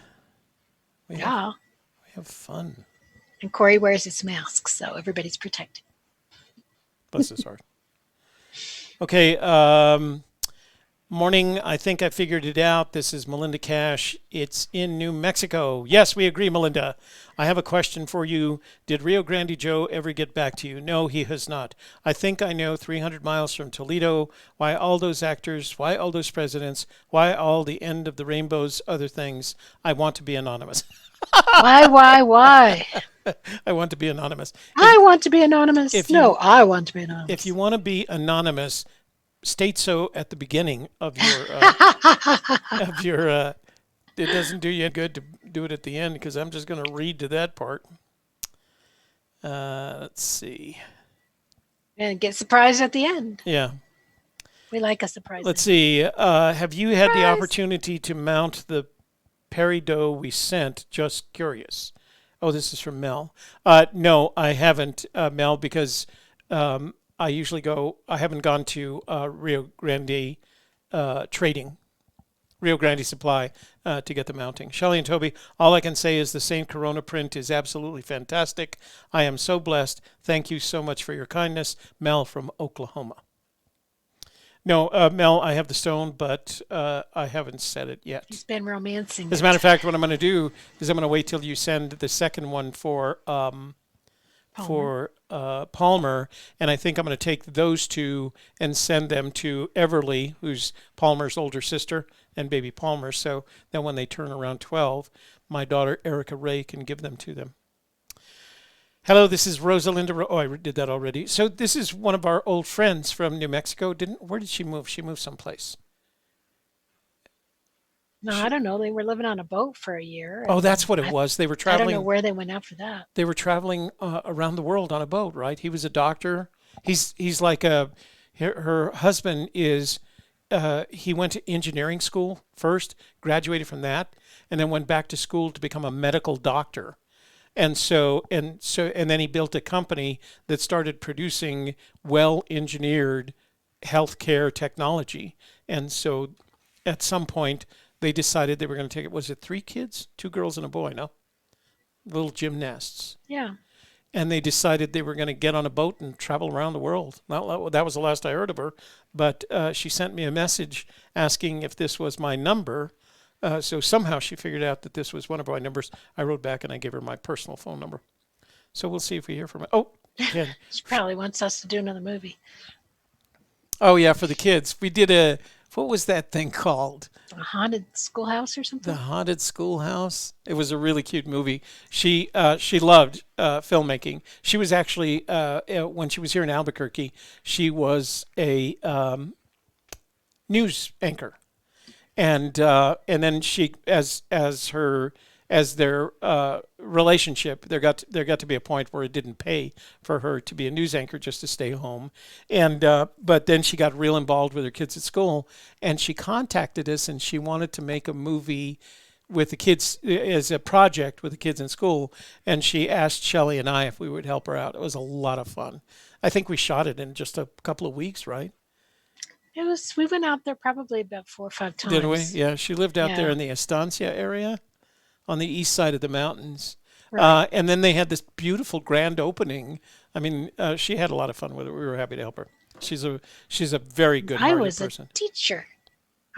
We have fun. And Corey wears his mask, so everybody's protected. Bless his heart. Okay, morning. I think I figured it out. This is Melinda Cash. It's in New Mexico. Yes, we agree, Melinda. I have a question for you. Did Rio Grande Joe ever get back to you? No, he has not. I think I know 300 miles from Toledo. Why all those actors? Why all those presidents? Why all the end of the rainbows, other things? I want to be anonymous. Why? I want to be anonymous. I want to be anonymous. I want to be anonymous. If you want to be anonymous, state so at the beginning of your it doesn't do you good to do it at the end, because I'm just going to read to that part. Let's see. And get surprised at the end. Yeah. We like a surprise. Let's see. Have you had the opportunity to mount the peridot we sent? Just curious. Oh, this is from Mel. No, I haven't, Mel, because I haven't gone to Rio Grande Rio Grande Supply to get the mounting. Shelley and Toby, all I can say is the St. Corona print is absolutely fantastic. I am so blessed. Thank you so much for your kindness. Mel from Oklahoma. No, Mel, I have the stone, but I haven't set it yet. He's been romancing As a it. matter of fact, what I'm going to do is I'm going to wait till you send the second one for Palmer, and I think I'm going to take those two and send them to Everly, who's Palmer's older sister, and baby Palmer. So then when they turn around 12, my daughter Erica Ray can give them to them. Hello, this is Rosalinda. Oh, I did that already. So this is one of our old friends from New Mexico. Where did she move? She moved someplace. No, I don't know. They were living on a boat for a year. Oh, that's what it was. They were I don't know traveling. where they went after that. They were traveling around the world on a boat, right? He was a doctor. He's like her husband is. He went to engineering school first, graduated from that, and then went back to school to become a medical doctor. And then he built a company that started producing well-engineered healthcare technology. And so at some point they decided they were going to take it. Was it 3 kids? 2 girls and a boy, no? Little gymnasts. Yeah. And they decided they were going to get on a boat and travel around the world. That was the last I heard of her. But she sent me a message asking if this was my number. So somehow she figured out that this was one of my numbers. I wrote back and I gave her my personal phone number. So we'll see if we hear from her. Oh, Ken. She probably wants us to do another movie. Oh, yeah, for the kids. We did what was that thing called? A haunted schoolhouse or something? The Haunted Schoolhouse. It was a really cute movie. She loved filmmaking. She was actually, when she was here in Albuquerque, she was a news anchor. And then she, as their relationship, there got to be a point where it didn't pay for her to be a news anchor, just to stay home. And but then she got real involved with her kids at school, and she contacted us, and she wanted to make a movie with the kids as a project with the kids in school. And she asked Shelley and I if we would help her out. It was a lot of fun. I think we shot it in just a couple of weeks, right? We went out there probably about 4 or 5 times. Did we? Yeah, she lived out there Yeah. in the Estancia area on the east side of the mountains. Right. And then they had this beautiful grand opening. I mean, she had a lot of fun with it. We were happy to help her. She's a very good I hearted was person. a teacher.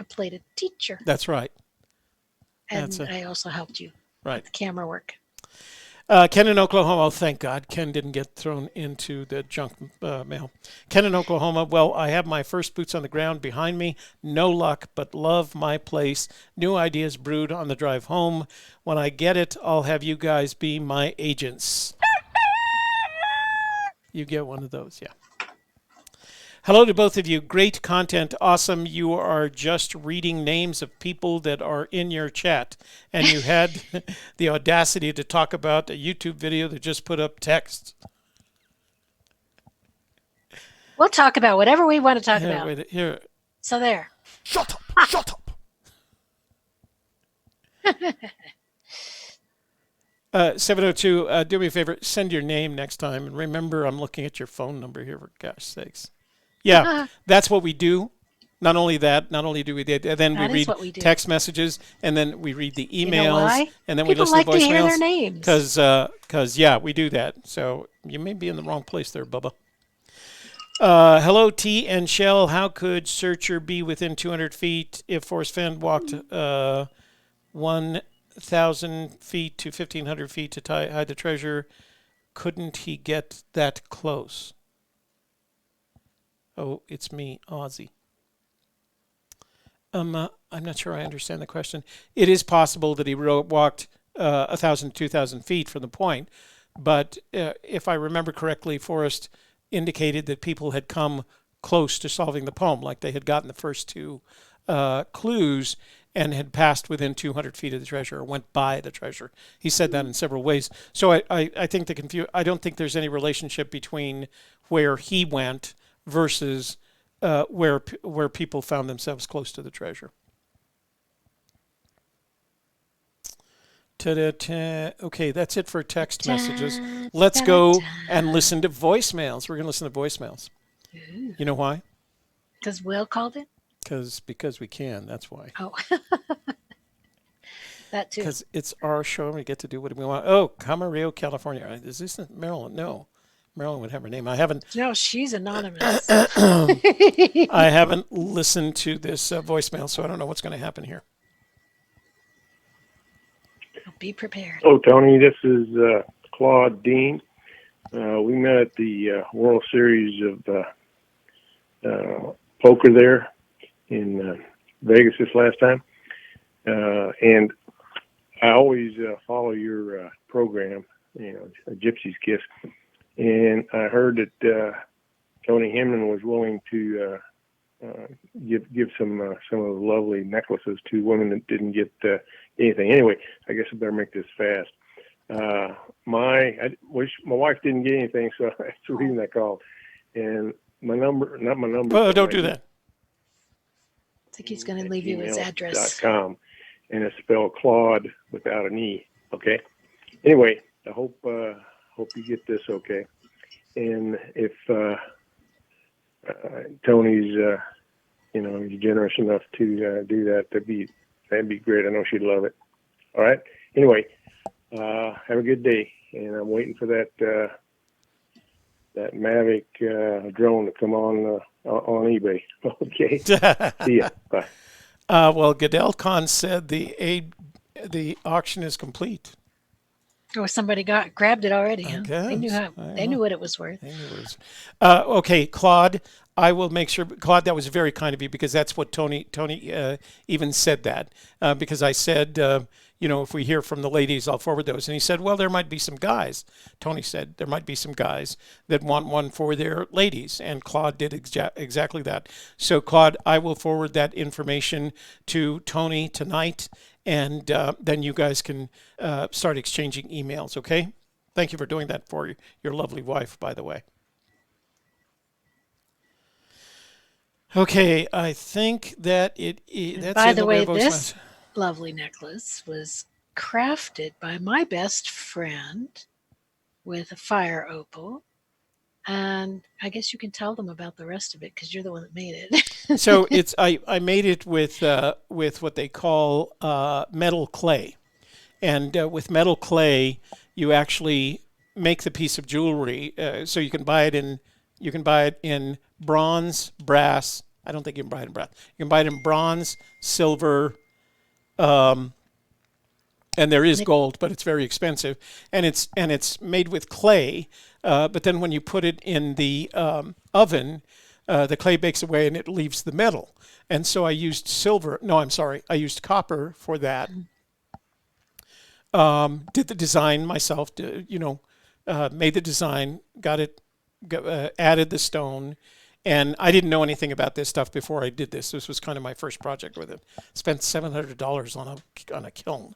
I played a teacher. That's right. And I also helped you Right. with the camera work. Ken in Oklahoma. Oh, thank God. Ken didn't get thrown into the junk mail. Ken in Oklahoma. Well, I have my first boots on the ground behind me. No luck, but love my place. New ideas brewed on the drive home. When I get it, I'll have you guys be my agents. You get one of those, yeah. Hello to both of you. Great content. Awesome. You are just reading names of people that are in your chat. And you had the audacity to talk about a YouTube video that just put up text. We'll talk about whatever we want to talk about. Wait, here. So there. Shut up. Shut up. 702, do me a favor. Send your name next time. And remember, I'm looking at your phone number here, for gosh sakes. Yeah, that's what we do. Not only do we, then That we is read what we do. text messages, and then we read the emails, You know why? and then People we listen like to to hear voicemails. their names. Because yeah, we do that. So you may be in the wrong place there, Bubba. Hello, T and Shell. How could Searcher be within 200 feet if Forrest Fenn walked 1,000 feet to 1,500 feet to hide the treasure? Couldn't he get that close? Oh, it's me, Ozzy. I'm not sure I understand the question. It is possible that he walked 1,000 to 2,000 feet from the point, but if I remember correctly, Forrest indicated that people had come close to solving the poem, like they had gotten the first 2 clues and had passed within 200 feet of the treasure or went by the treasure. He said that in several ways. So I think I don't think there's any relationship between where he went versus where people found themselves close to the treasure. Okay, that's it for text messages. Let's go and listen to voicemails. We're going to listen to voicemails. Ooh. You know why? Because Will called it? Because we can. That's why. Oh. That too. Because it's our show and we get to do what we want. Oh, Camarillo, California. Is this in Maryland? No. Marilyn would have her name. I haven't. No, she's anonymous. I haven't listened to this voicemail, so I don't know what's going to happen here. Be prepared. Oh, Tony, this is Claude Dean. We met at the World Series of poker there in Vegas this last time. And I always follow your program, Gypsy Kiss. And I heard that Tony Hemman was willing to give some of the lovely necklaces to women that didn't get anything. Anyway, I guess I better make this fast. I wish my wife didn't get anything, so that's the reason I called. And my number, not my number. Oh, don't do that. I think he's going to leave you his address. .com, and it's spelled Claude without an E. Okay. Anyway, I hope you get this okay. And if Tony's generous enough to do that, that'd be great. I know she'd love it. All right. Anyway, have a good day, and I'm waiting for that Mavic drone to come on eBay. Okay. See ya. Bye. Well, GoodellCon said the auction is complete. Or somebody grabbed it already. Huh? They knew what it was worth. Okay, Claude, I will make sure. Claude, that was very kind of you, because that's what Tony even said that, because I said, if we hear from the ladies, I'll forward those. And he said, well, there might be some guys. Tony said there might be some guys that want one for their ladies. And Claude did exactly that. So, Claude, I will forward that information to Tony tonight. And then you guys can start exchanging emails, okay? Thank you for doing that for your lovely wife, by the way. Okay, I think that that's by the way, this this lovely necklace was crafted by my best friend with a fire opal. And I guess you can tell them about the rest of it because you're the one that made it. So I made it with what they call metal clay, and with metal clay you actually make the piece of jewelry. So you can buy it in bronze, brass. I don't think you can buy it in brass. You can buy it in bronze, silver, and there is gold, but it's very expensive. And it's made with clay. But then when you put it in the oven, the clay bakes away and it leaves the metal. And so I used I used copper for that. Did the design myself, made the design, added the stone. And I didn't know anything about this stuff before I did this. This was kind of my first project with it. Spent $700 on a kiln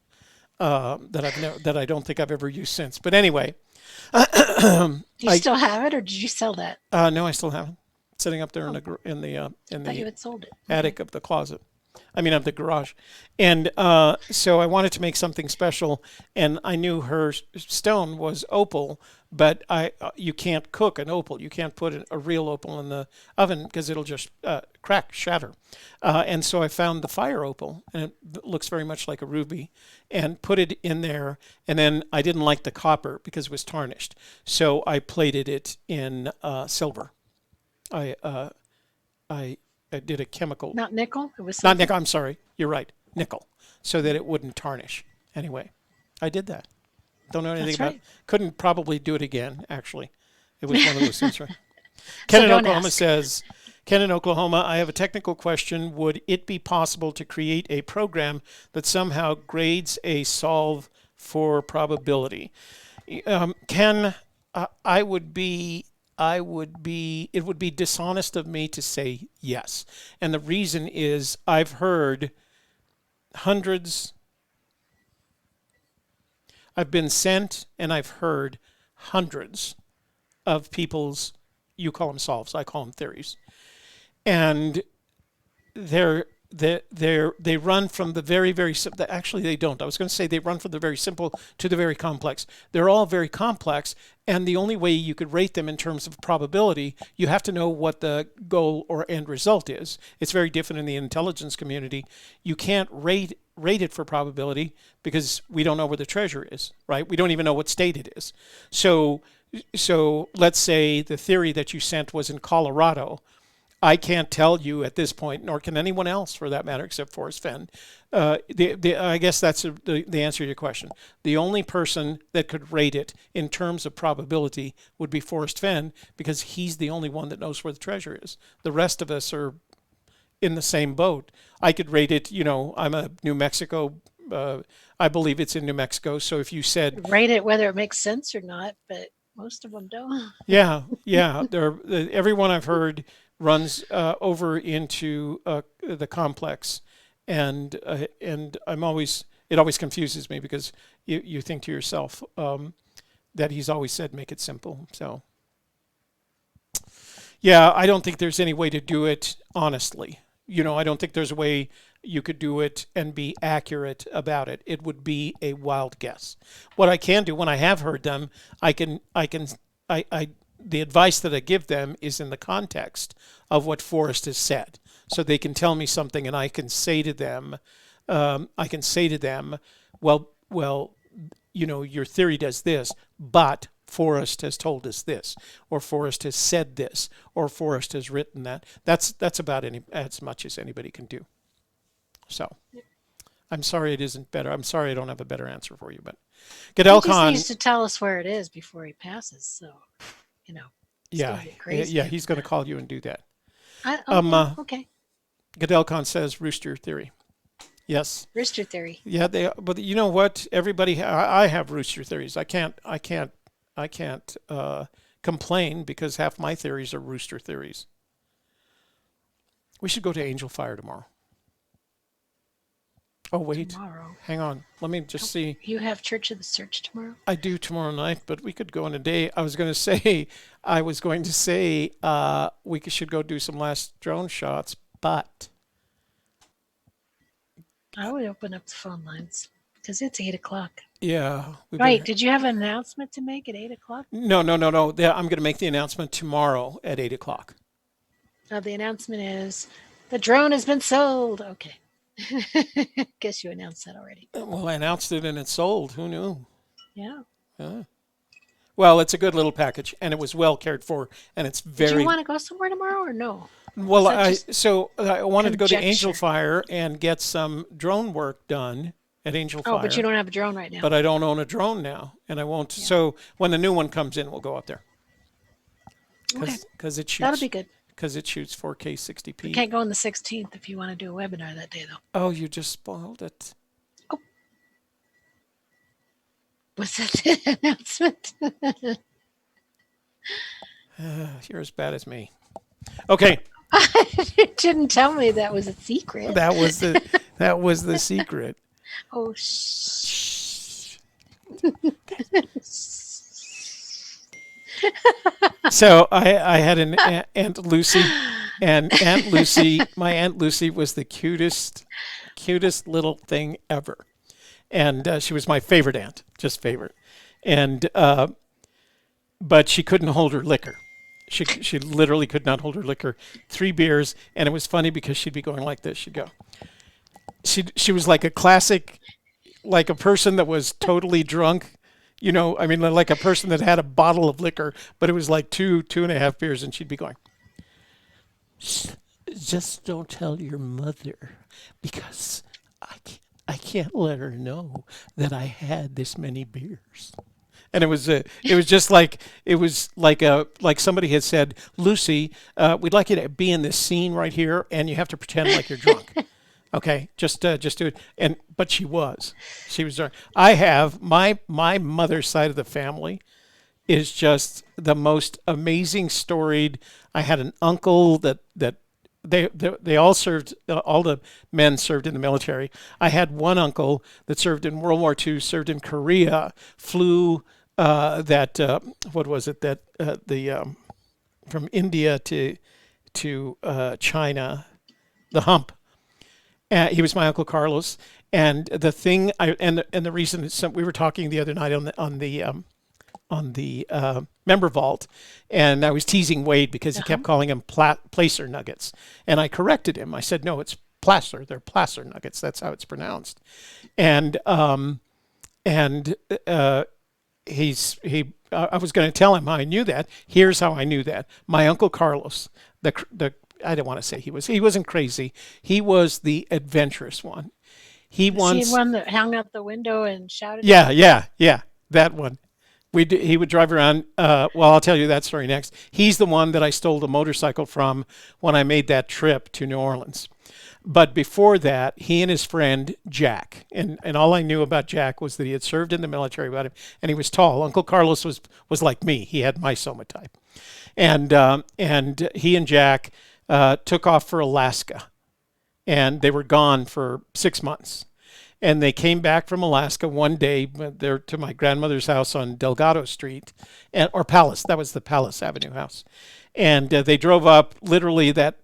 that I don't think I've ever used since. But anyway. Do you still have it, or did you sell that? No, I still have it. It's sitting up there in the you had sold it. attic of the closet. Of the garage. And so I wanted to make something special, and I knew her stone was opal, but you can't cook an opal. You can't put a real opal in the oven because it'll just shatter. And so I found the fire opal, and it looks very much like a ruby, and put it in there. And then I didn't like the copper because it was tarnished, so I plated it in silver. I did a chemical. Not nickel? It was not nickel. I'm sorry. You're right. Nickel. So that it wouldn't tarnish. Anyway, I did that. Don't know anything about it. Couldn't probably do it again, actually. It was one of those things, right? Ken in Oklahoma says, Ken in Oklahoma, I have a technical question. Would it be possible to create a program that somehow grades a solve for probability? Ken, it would be dishonest of me to say yes. And the reason is I've heard I've been sent and I've heard hundreds of people's, you call them solves, I call them theories. And they run from the very, very simple. Actually, they don't. I was going to say they run from the very simple to the very complex. They're all very complex, and the only way you could rate them in terms of probability, you have to know what the goal or end result is. It's very different in the intelligence community. You can't rate it for probability because we don't know where the treasure is, right? We don't even know what state it is. So so let's say the theory that you sent was in Colorado. I can't tell you at this point, nor can anyone else for that matter, except for Fenn. I guess that's the answer to your question. The only person that could rate it in terms of probability would be Forrest Fenn, because he's the only one that knows where the treasure is. The rest of us are in the same boat. I could rate it, I'm a New Mexico, I believe it's in New Mexico. So if you said... Rate it whether it makes sense or not, but most of them don't. Yeah. Everyone I've heard runs over into the complex, and it always confuses me, because you think to yourself that he's always said make it simple. So yeah, I don't think there's any way to do it honestly. I don't think there's a way you could do it and be accurate about it. It would be a wild guess. What I can do when I have heard them, the advice that I give them is in the context of what Forrest has said. So they can tell me something, and I can say to them, well, your theory does this, but Forrest has told us this, or Forrest has said this, or Forrest has written that. That's about as much as anybody can do. So I'm sorry it isn't better. I'm sorry I don't have a better answer for you, but Gadel He Khan needs to tell us where it is before he passes. So, it's gonna get crazy. He's going to call you and do that. Okay. Gadel Khan says rooster theory. Yes. Rooster theory. Yeah, but you know what? Everybody, I have rooster theories. I can't complain, because half my theories are rooster theories. We should go to Angel Fire tomorrow. Oh, wait. Tomorrow. Hang on. Let me just see. You have Church of the Search tomorrow? I do tomorrow night, but we could go in a day. I was going to say we should go do some last drone shots, but I would open up the phone lines, because it's 8 o'clock. yeah. Right. Did you have an announcement to make at 8 o'clock? No. I'm going to make the announcement tomorrow at 8 o'clock. The announcement is the drone has been sold. Okay. Guess you announced that already. Well, I announced it and it sold. Who knew? Yeah. Well, it's a good little package, and it was well cared for, and it's very... Do you want to go somewhere tomorrow or no? Well, I wanted to go to conjecture? Angel Fire and get some drone work done at Angel Fire. Oh, but you don't have a drone right now. But I don't own a drone now, and I won't. Yeah. So when the new one comes in, we'll go up there. Because it shoots. That'll be good. Because it shoots 4K 60p. You can't go on the 16th if you want to do a webinar that day, though. Oh, you just spoiled it. Oh. Was that the announcement? You're as bad as me. Okay. You didn't tell me that was a secret. That was the secret. Oh, shh. So I had an Aunt Lucy, and my Aunt Lucy was the cutest little thing ever, and she was my favorite aunt, just favorite, and but she couldn't hold her liquor. She literally could not hold her liquor. 3 beers, and it was funny because she'd be going like this. She'd go. She was like a classic, like a person that was totally drunk. Like a person that had a bottle of liquor, but it was like 2.5 beers, and she'd be going, just don't tell your mother, because I can't let her know that I had this many beers. And it was just like somebody had said, Lucy, we'd like you to be in this scene right here, and you have to pretend like you're drunk. Okay, just do it. But she was drunk. I have my mother's side of the family is just the most amazing storied. I had an uncle that they all served. All the men served in the military. I had one uncle that served in World War II, served in Korea, flew from India to China, the hump. He was my Uncle Carlos, and the thing the reason we were talking the other night on the member vault, and I was teasing Wade because he kept calling them placer nuggets, and I corrected him. I said no, it's placer. They're placer nuggets. That's how it's pronounced, and he I was going to tell him how I knew that. Here's how I knew that. My Uncle Carlos, the I don't want to say he wasn't crazy. He was the adventurous one. He Is once, he one that hung out the window and shouted? yeah, that one. He would drive around. Well, I'll tell you that story next. He's the one that I stole the motorcycle from when I made that trip to New Orleans. But before that, he and his friend Jack, and all I knew about Jack was that he had served in the military about him, and he was tall. Uncle Carlos was like me. He had my somatype. And he and Jack took off for Alaska, and they were gone for 6 months. And they came back from Alaska one day there to my grandmother's house on Delgado Street, or Palace. That was the Palace Avenue house. And they drove up literally that,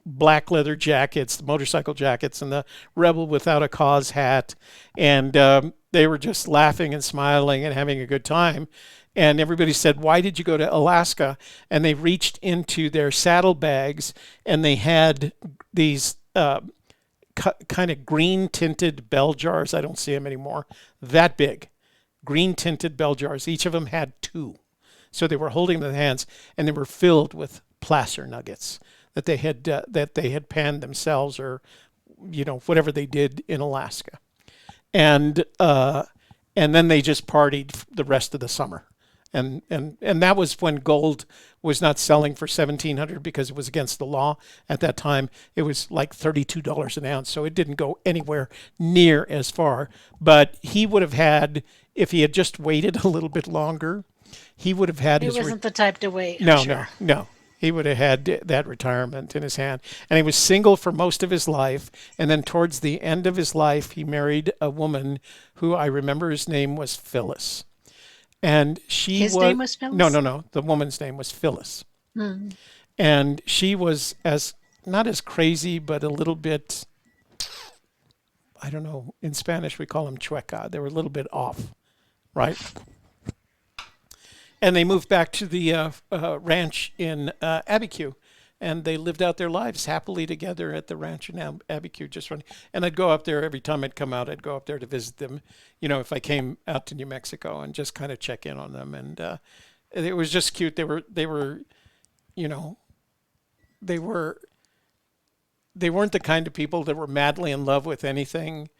black leather jackets, the motorcycle jackets, and the Rebel Without a Cause hat. And they were just laughing and smiling and having a good time. And everybody said, "Why did you go to Alaska?" And they reached into their saddlebags and they had these kind of green tinted bell jars. I don't see them anymore. That big, green tinted bell jars. Each of them had 2. So they were holding them in their hands, and they were filled with placer nuggets that they had panned themselves, or whatever they did in Alaska. And then they just partied the rest of the summer. And that was when gold was not selling for $1,700 because it was against the law at that time. It was like $32 an ounce, so it didn't go anywhere near as far. But he would have had, if he had just waited a little bit longer, he would have had He his... wasn't the type to wait. No. He would have had that retirement in his hand. And he was single for most of his life. And then towards the end of his life, he married a woman who I remember his name was Phyllis. And His name was Phyllis? No. The woman's name was Phyllis. Hmm. And she was not as crazy, but a little bit, I don't know, in Spanish we call them chueca. They were a little bit off, right? And they moved back to the ranch in Abiquiu, and they lived out their lives happily together at the ranch in Abiquiu, just running. And I'd go up there every time I'd come out. I'd go up there to visit them, if I came out to New Mexico, and just kind of check in on them. And it was just cute. They weren't the kind of people that were madly in love with anything,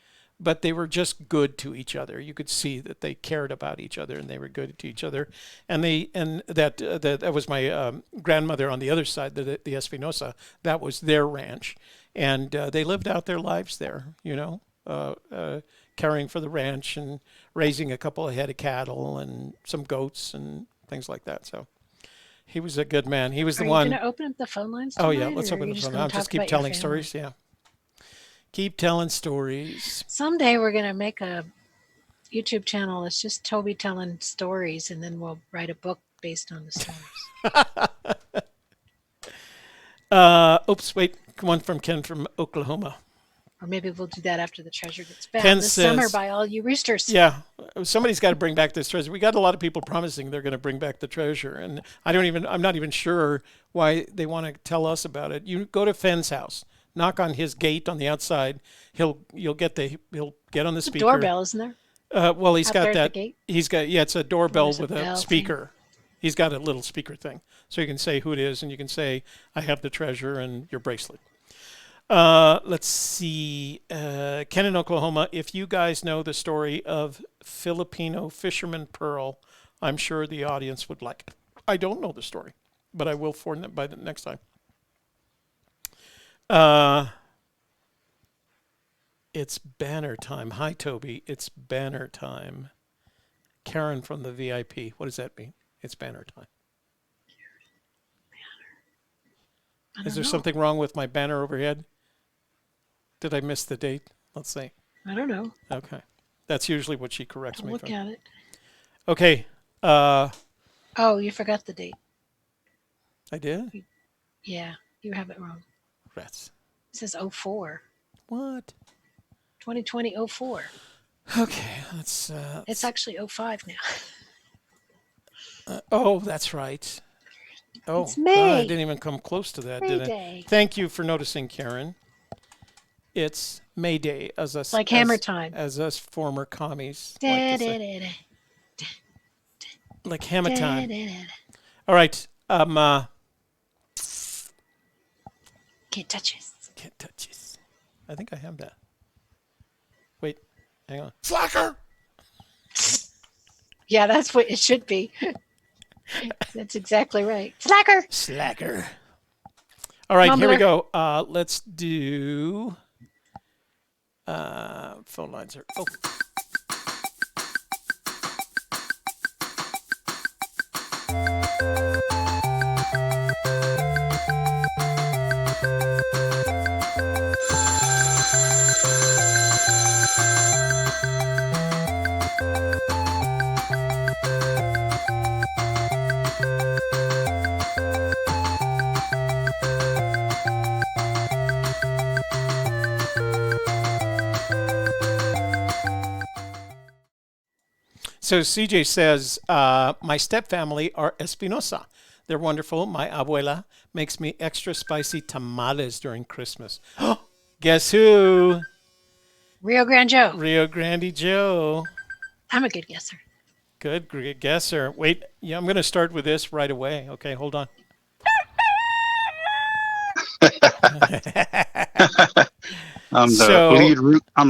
but they were just good to each other. You could see that they cared about each other and they were good to each other. And that was my grandmother on the other side, the Espinosa. That was their ranch, and they lived out their lives there. Caring for the ranch and raising a couple of head of cattle and some goats and things like that. So he was a good man. He was the one. Are you going to open up the phone lines tonight? Oh yeah, let's open the phone. I'll just keep telling stories. Yeah. Keep telling stories. Someday we're going to make a YouTube channel. It's just Toby telling stories, and then we'll write a book based on the stories. Oops, wait. One from Ken from Oklahoma. Or maybe we'll do that after the treasure gets found Ken this says, summer by all you roosters. Yeah, somebody's got to bring back this treasure. We got a lot of people promising they're going to bring back the treasure, and I'm not even sure why they want to tell us about it. You go to Fenn's house. Knock on his gate on the outside. He'll get on the speaker. Doorbell, isn't there? Well, he's Out got there at that. the gate? He's got it's a doorbell There's a with a bell speaker. thing. He's got a little speaker thing, so you can say who it is, and you can say, "I have the treasure and your bracelet." Let's see, Ken in Oklahoma. If you guys know the story of Filipino fisherman Pearl, I'm sure the audience would like it. I don't know the story, but I will for by the next time. It's banner time. Hi, Toby. It's banner time. Karen from the VIP. What does that mean? It's banner time. Is there something wrong with my banner overhead? Did I miss the date? Let's see. I don't know. Okay. That's usually what she corrects I'll me look from. at it. Okay. Oh, you forgot the date. I did? Yeah, you have it wrong. Rats. It says 04. What? 2020 04. Okay. Let's. It's actually 05 now. Oh, that's right. Oh, It's May. God, I didn't even come close to that, May did I? Day. Thank you for noticing, Karen. It's May Day, as us, like hammer time. as us former commies Da, like to da, say. da, da. Like hammer time. Da-da-da. All right. Can't touch us. Can't touch this. I think I have that. Wait, hang on. Slacker. Yeah, that's what it should be. That's exactly right. Slacker. Slacker. All right, here we Mumbler. go. Let's do phone lines are. Oh. So CJ says, my stepfamily are Espinosa. They're wonderful. My abuela makes me extra spicy tamales during Christmas. Guess who? Rio Grande Joe. Rio Grande Joe. I'm a good guesser. Good guesser. Wait, yeah, I'm going to start with this right away. Okay, hold on. I'm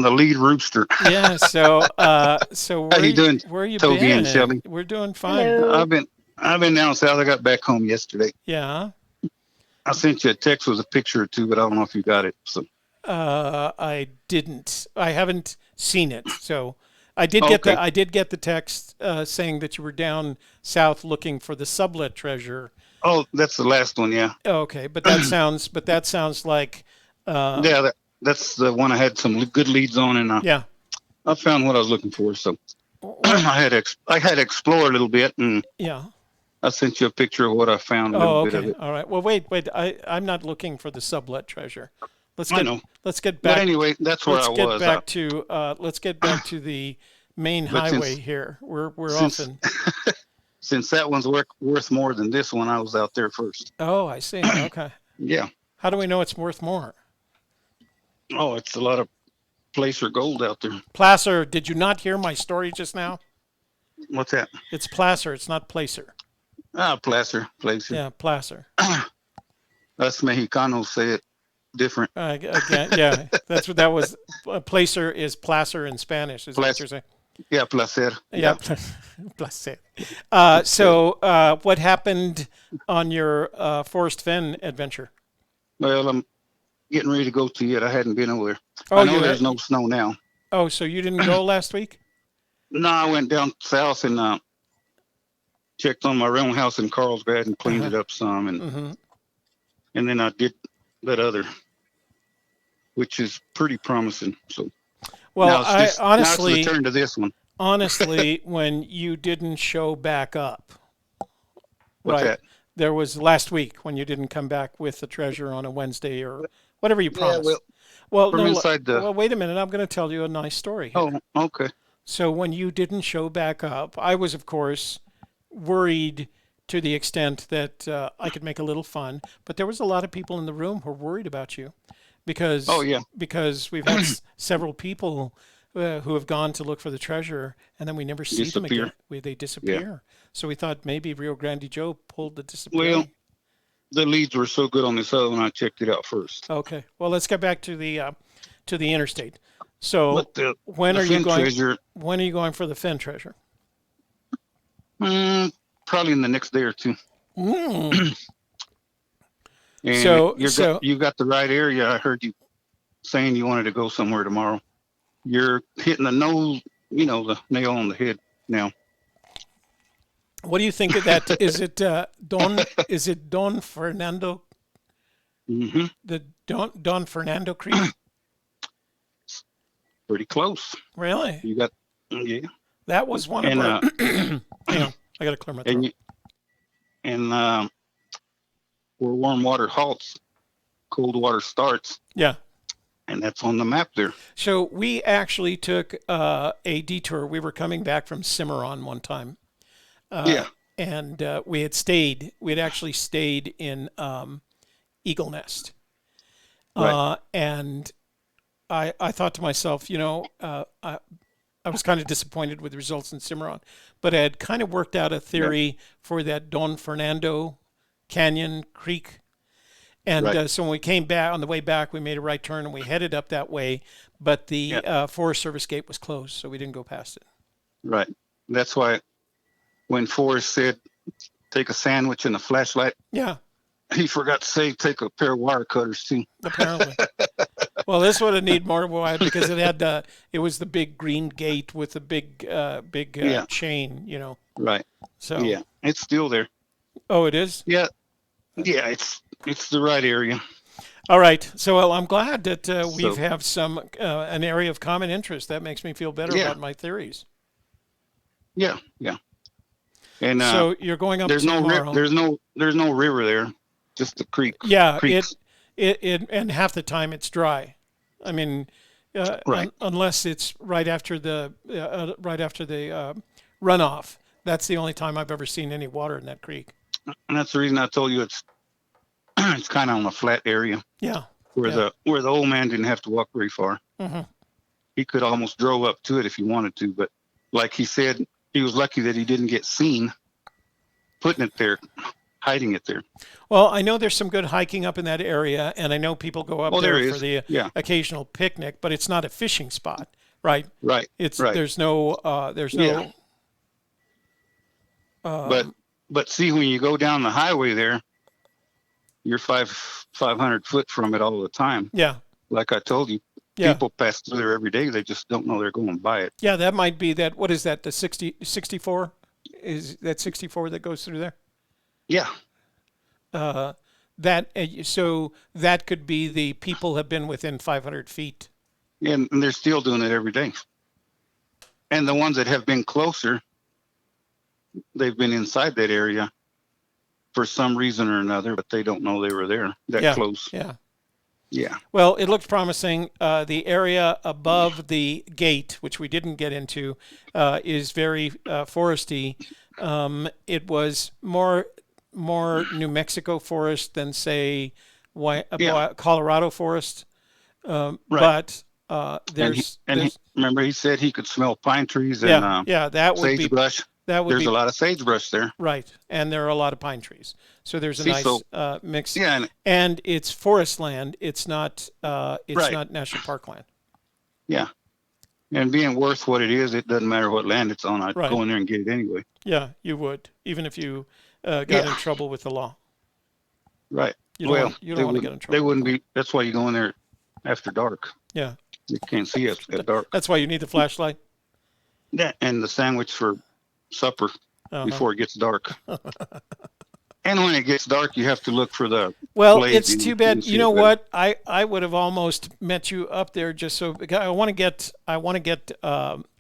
the lead rooster. Yeah. So How you doing, where you Toby been? and Shelley? We're doing fine. Hello. I've been down south. I got back home yesterday. Yeah. I sent you a text with a picture or two, but I don't know if you got it. So I didn't. I haven't seen it. So I did get the text saying that you were down south looking for the sublet treasure. oh, that's the last one. Yeah, Okay, but that sounds like yeah. That's the one I had some good leads on, and yeah. I found what I was looking for. So I had to explore a little bit, and Yeah. I sent you a picture of what I found. A Oh, little bit of okay. it. All right. Well, wait. I'm not looking for the sublet treasure. I know. Let's get But back. anyway, that's where Let's I get was. back to let's get back to the main But highway since- here. We're since- often. Since that one's worth more than this one, I was out there first. Oh, I see. Okay. Yeah. How do we know it's worth more? Oh, it's a lot of placer gold out there. Placer, did you not hear my story just now? What's that? It's placer. It's not placer. Placer. Yeah, placer. Us Mexicanos say it different. Again, yeah, that's what that was. Placer is placer in Spanish. Is what you're saying? Yeah, placer. Yeah, placer. So, what happened on your Forest Fenn adventure? Well, I'm getting ready to go to it. I hadn't been over there. Oh, I know there's no snow now. Oh, so you didn't go last week? No, I went down south and checked on my rental house in Carlsbad and cleaned it up some, and then I did that other, which is pretty promising. So. Well, now it's honestly, now it's the turn to this one. honestly, when you didn't show back up, What's that? There was last week when you didn't come back with the treasure on a Wednesday or whatever you promised. Well, from no, inside the- well, wait a minute. I'm going to tell you a nice story here. Oh, okay. So when you didn't show back up, I was, of course, worried to the extent that I could make a little fun. But there was a lot of people in the room who were worried about you because because we've had several people who have gone to look for the treasure and then we never see them again. They disappear. So we thought maybe Rio Grande Joe pulled the disappearing. Well, the leads were so good on this other one, I checked it out first. Okay. Well, let's get back to the interstate. So when the are you Fenn going? treasure, When are you going for the Fenn treasure? probably in the next day or two. Mm. And you got the right area. I heard you saying you wanted to go somewhere tomorrow. You're hitting the nose, the nail on the head now. What do you think of that? Is it Don? Is it Don Fernando? Mm-hmm. The Don Fernando Creek? Pretty close. Really? You got, yeah. That was one of our. Hang on, I got to clear my throat. And where warm water halts, cold water starts. Yeah. And that's on the map there. So we actually took a detour. We were coming back from Cimarron one time. And we had actually stayed in Eagle Nest. Right. And I thought to myself, I was kind of disappointed with the results in Cimarron, but I had kind of worked out a theory for that Don Fernando Canyon Creek. And so when we came back, on the way back, we made a right turn and we headed up that way, but the Forest Service gate was closed, so we didn't go past it. Right. That's why when Forrest said, take a sandwich and a flashlight, he forgot to say, take a pair of wire cutters too. Apparently. Well, this would have need more wire because it had it was the big green gate with the big chain, you know. Right. So yeah, it's still there. Oh, it is? Yeah. Yeah, it's the right area. All right. So well, I'm glad that we have some an area of common interest. That makes me feel better about my theories. Yeah, yeah. And so you're going up tomorrow. There's no river there, just the creek. Yeah, creeks. it and half the time it's dry. I mean, unless it's right after the runoff. That's the only time I've ever seen any water in that creek. And that's the reason I told you it's kind of on a flat area. Yeah. Where the old man didn't have to walk very far. Mm-hmm. He could almost drove up to it if he wanted to, but like he said, he was lucky that he didn't get seen putting it there, hiding it there. Well, I know there's some good hiking up in that area, and I know people go up there for the occasional picnic, but it's not a fishing spot, right? Right. There's no. But see, when you go down the highway there, you're 500 foot from it all the time. Yeah. Like I told you, people pass through there every day. They just don't know they're going by it. Yeah, that might be that. What is that? The 64? Is that 64 that goes through there? Yeah. So that could be the people have been within 500 feet. And they're still doing it every day. And the ones that have been closer, they've been inside that area for some reason or another, but they don't know they were there that close. Yeah. Yeah. Well, it looked promising. The area above the gate, which we didn't get into, is very foresty. It was more New Mexico forest than, say, Colorado forest. But remember, he said he could smell pine trees and that would sagebrush. There's a lot of sagebrush there. Right, and there are a lot of pine trees. So there's a nice mix. Yeah, and it's forest land. It's not not national park land. Yeah, and being worth what it is, it doesn't matter what land it's on. I'd go in there and get it anyway. Yeah, you would, even if you got in trouble with the law. Right. You don't want to get in trouble. They wouldn't be. That's why you go in there after dark. Yeah. You can't see it at dark. That's why you need the flashlight. Yeah, and the sandwich for supper before it gets dark. And when it gets dark, you have to look for the it's too bad. You know what? I would have almost met you up there just so I want to get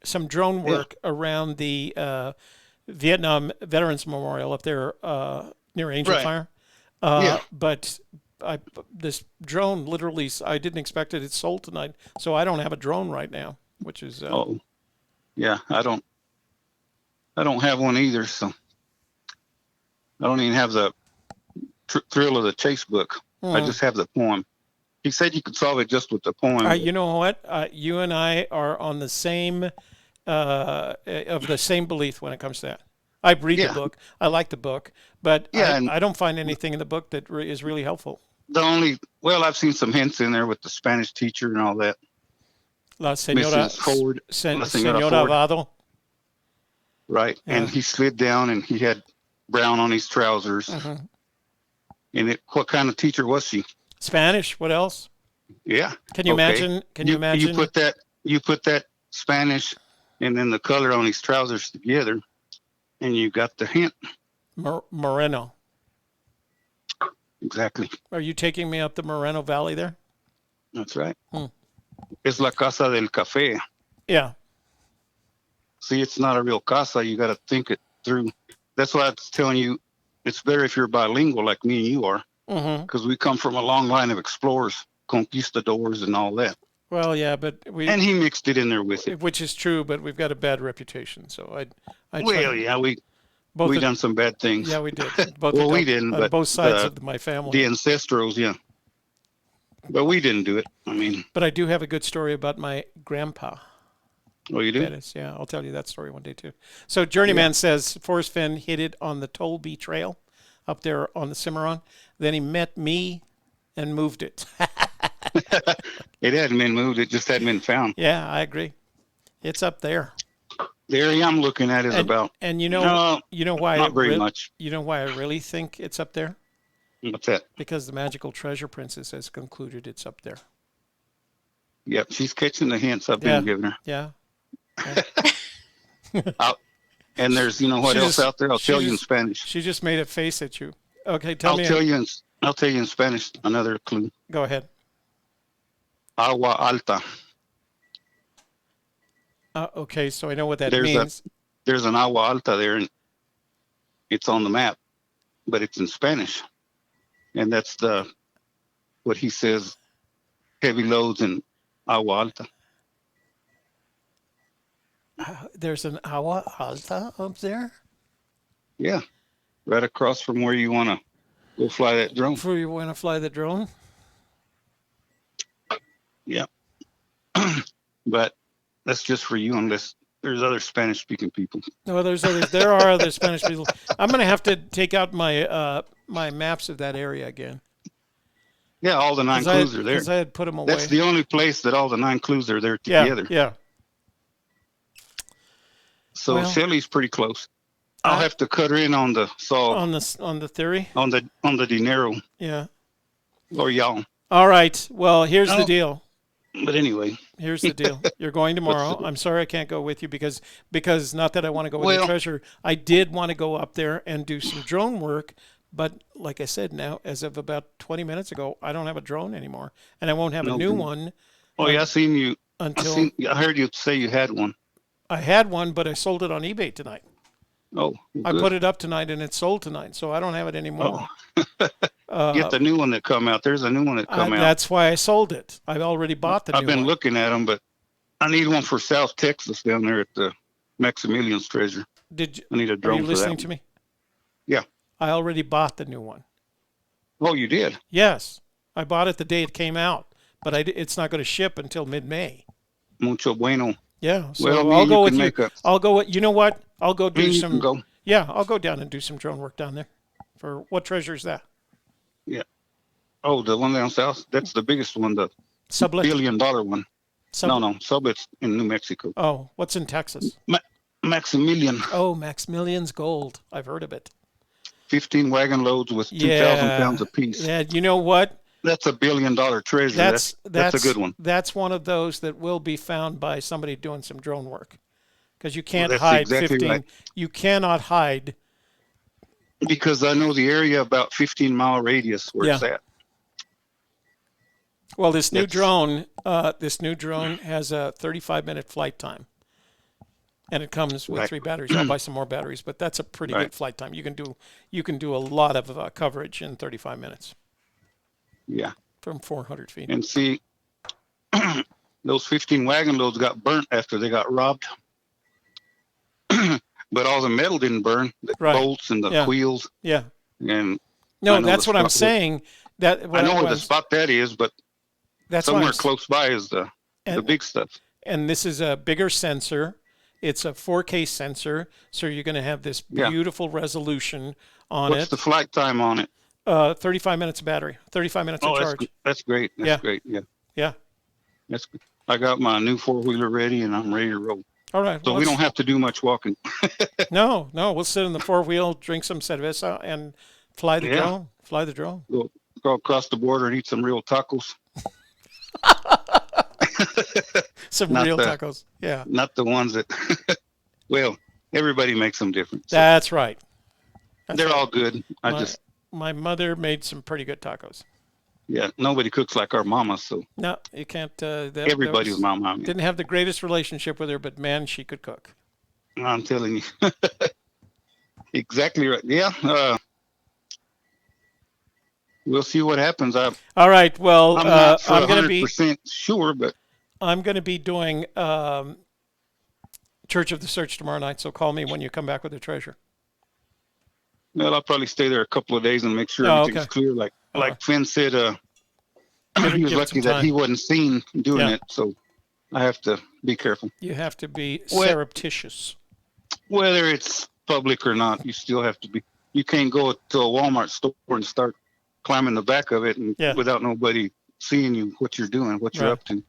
some drone work around the Vietnam Veterans Memorial up there near Angel Fire. But this drone literally, I didn't expect it. It's sold tonight, so I don't have a drone right now, which is yeah, I don't have one either, so I don't even have the thrill of the chase book. I just have the poem. He said you could solve it just with the poem. You know what? You and I are on the same of the same belief when it comes to that. I read the book. I like the book, but I don't find anything in the book that is really helpful. I've seen some hints in there with the Spanish teacher and all that. La Señora Ford. Señora Vado. Right, and he slid down and he had brown on his trousers. And what kind of teacher was she? Spanish. What else? Yeah. Can you imagine? You put that Spanish and then the color on his trousers together, and you got the hint. Moreno. Exactly. Are you taking me up the Moreno Valley there? That's right. Es la casa del café. Yeah. See, it's not a real casa. You got to think it through. That's why I was telling you, it's better if you're bilingual like me and you are, because we come from a long line of explorers, conquistadors, and all that. Well, yeah, but and he mixed it in there with it, which is true. But we've got a bad reputation, so we done some bad things. Yeah, we did. We didn't, but both sides of my family. The ancestrals, but we didn't do it. I mean, but I do have a good story about my grandpa. Oh, you do? That is, yeah. I'll tell you that story one day too. So Journeyman says Forrest Fenn hit it on the Toby Trail up there on the Cimarron. Then he met me and moved it. It hadn't been moved. It just hadn't been found. Yeah, I agree. It's up there. The area I'm looking at is about. And you No, know why? not very much. You know why I really think it's up there? What's that? Because the Magical Treasure Princess has concluded it's up there. Yep, she's catching the hints I've been giving her. Yeah. And there's, what She else just- out there? I'll she tell you in just- Spanish. She just made a face at you. Okay, I'll me. tell you in Spanish another clue. Go ahead. Agua alta. Okay, so I know what that There's means. There's an agua alta there, and it's on the map, but it's in Spanish, and that's what he says. Heavy loads in agua alta. There's an agua alta up there? Yeah, right across from where you want to go fly that drone. Before you want to fly the drone? Yeah, but that's just for you, unless there's other Spanish-speaking people. No, there are other Spanish people. I'm going to have to take out my my maps of that area again. Yeah, all the 9 clues are there. Because I had put them away. That's the only place that all the 9 clues are there together. Yeah. So Well, Shelley's pretty close. I'll have to cut her in on the on the theory. on the dinero Yeah. or y'all. All right. Well, here's the deal. But anyway, Here's the deal. You're going tomorrow. I'm sorry I can't go with you because not that I want to go with the treasure. I did want to go up there and do some drone work, but like I said, now as of about 20 minutes ago, I don't have a drone anymore, and I won't have a new one. Oh yeah, I seen you. Until I heard you say you had one. I had one, but I sold it on eBay tonight. Oh, I put it up tonight and it sold tonight, so I don't have it anymore. Get the new one that come out. There's a new one that come out. That's why I sold it. I've already bought the new one. I've been looking at them, but I need one for South Texas down there at the Maximilian's Treasure. I need a drone Are you for listening that to me? Yeah. I already bought the new one. Oh, you did? Yes. I bought it the day it came out, but it's not going to ship until mid-May. Mucho bueno. Yeah. So well, I'll go with you. Make I'll go with, you know what? I'll go do some. Go. Yeah, I'll go down and do some drone work down there. For what treasure is that? Yeah. Oh, the one down south? That's the biggest one, the Sublet? $1 billion one. No, Sublet's in New Mexico. Oh, what's in Texas? Maximilian. Oh, Maximilian's Gold. I've heard of it. 15 wagon loads with 2,000 pounds apiece. Yeah, you know what? That's $1 billion treasure. That's a good one. That's one of those that will be found by somebody doing some drone work. Because you can't Well, hide exactly 15. Right. You cannot hide. Because I know the area about 15-mile radius where it's at. Well, this new drone has a 35-minute flight time, and it comes with 3 batteries. I'll buy some more batteries, but that's a pretty good flight time. You can do a lot of coverage in 35 minutes. Yeah. From 400 feet. And see, those 15 wagon loads got burnt after they got robbed. But all the metal didn't burn, the bolts and the wheels. Yeah. And no, that's what I'm saying. I know where the spot that is, but that's somewhere close by is the big stuff. And this is a bigger sensor. It's a 4K sensor, so you're going to have this beautiful resolution on it. What's the flight time on it? 35 minutes of battery, 35 minutes of charge. That's great. That's great. Yeah. Yeah. That's good. I got my new 4-wheeler ready, and I'm ready to roll. All right. So we don't have to do much walking. No. We'll sit in the 4-wheel, drink some cerveza, and fly the drone. Fly the drone. Go across the border and eat some real tacos. Some real tacos. Yeah. Not the ones that, well, everybody makes them different. So. That's right. They're all good. My mother made some pretty good tacos. Yeah, nobody cooks like our mama, so. No, you can't. Everybody's mama. Didn't have the greatest relationship with her, but man, she could cook. I'm telling you. Exactly right. Yeah. We'll see what happens. All right. Well, I'm going to be 100% sure, but I'm going to be doing Church of the Search tomorrow night. So call me when you come back with the treasure. Well, I'll probably stay there a couple of days and make sure everything's clear. Like Fenn said, he was lucky that he wasn't seen doing it. So I have to be careful. You have to be Well- surreptitious. Whether it's public or not, you still have to be. You can't go to a Walmart store and start climbing the back of it and Yeah. without nobody seeing you, what you're doing, what you're Right. up to.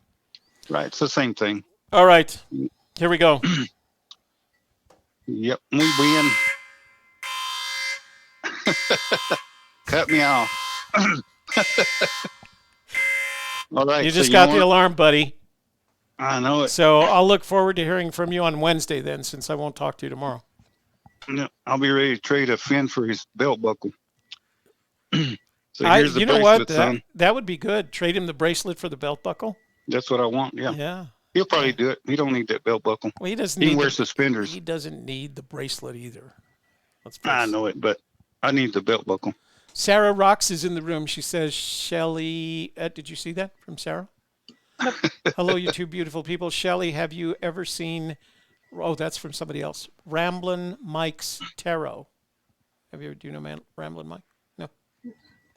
Right. It's the same thing. All right. Here we go. Yep. Muy bien. Cut me off. All right. You so just got the know what? alarm, buddy. I know it. So I'll look forward to hearing from you on Wednesday then, since I won't talk to you tomorrow. Yeah, I'll be ready to trade a Fenn for his belt buckle. So I, here's the you know what? bracelet, son. That would be good. Trade him the bracelet for the belt buckle. That's what I want. Yeah. Yeah. He'll probably do it. He don't need that belt buckle. Well, he doesn't He need can wear the, suspenders. he doesn't need the bracelet either. Let's I face it. know it, but I need the belt buckle. Sarah Rocks is in the room. She says, Shelley, did you see that from Sarah? Hello, you two beautiful people. Shelley, have you ever seen, oh, that's from somebody else. Ramblin' Mike's Tarot. Do you know Ramblin' Mike? No.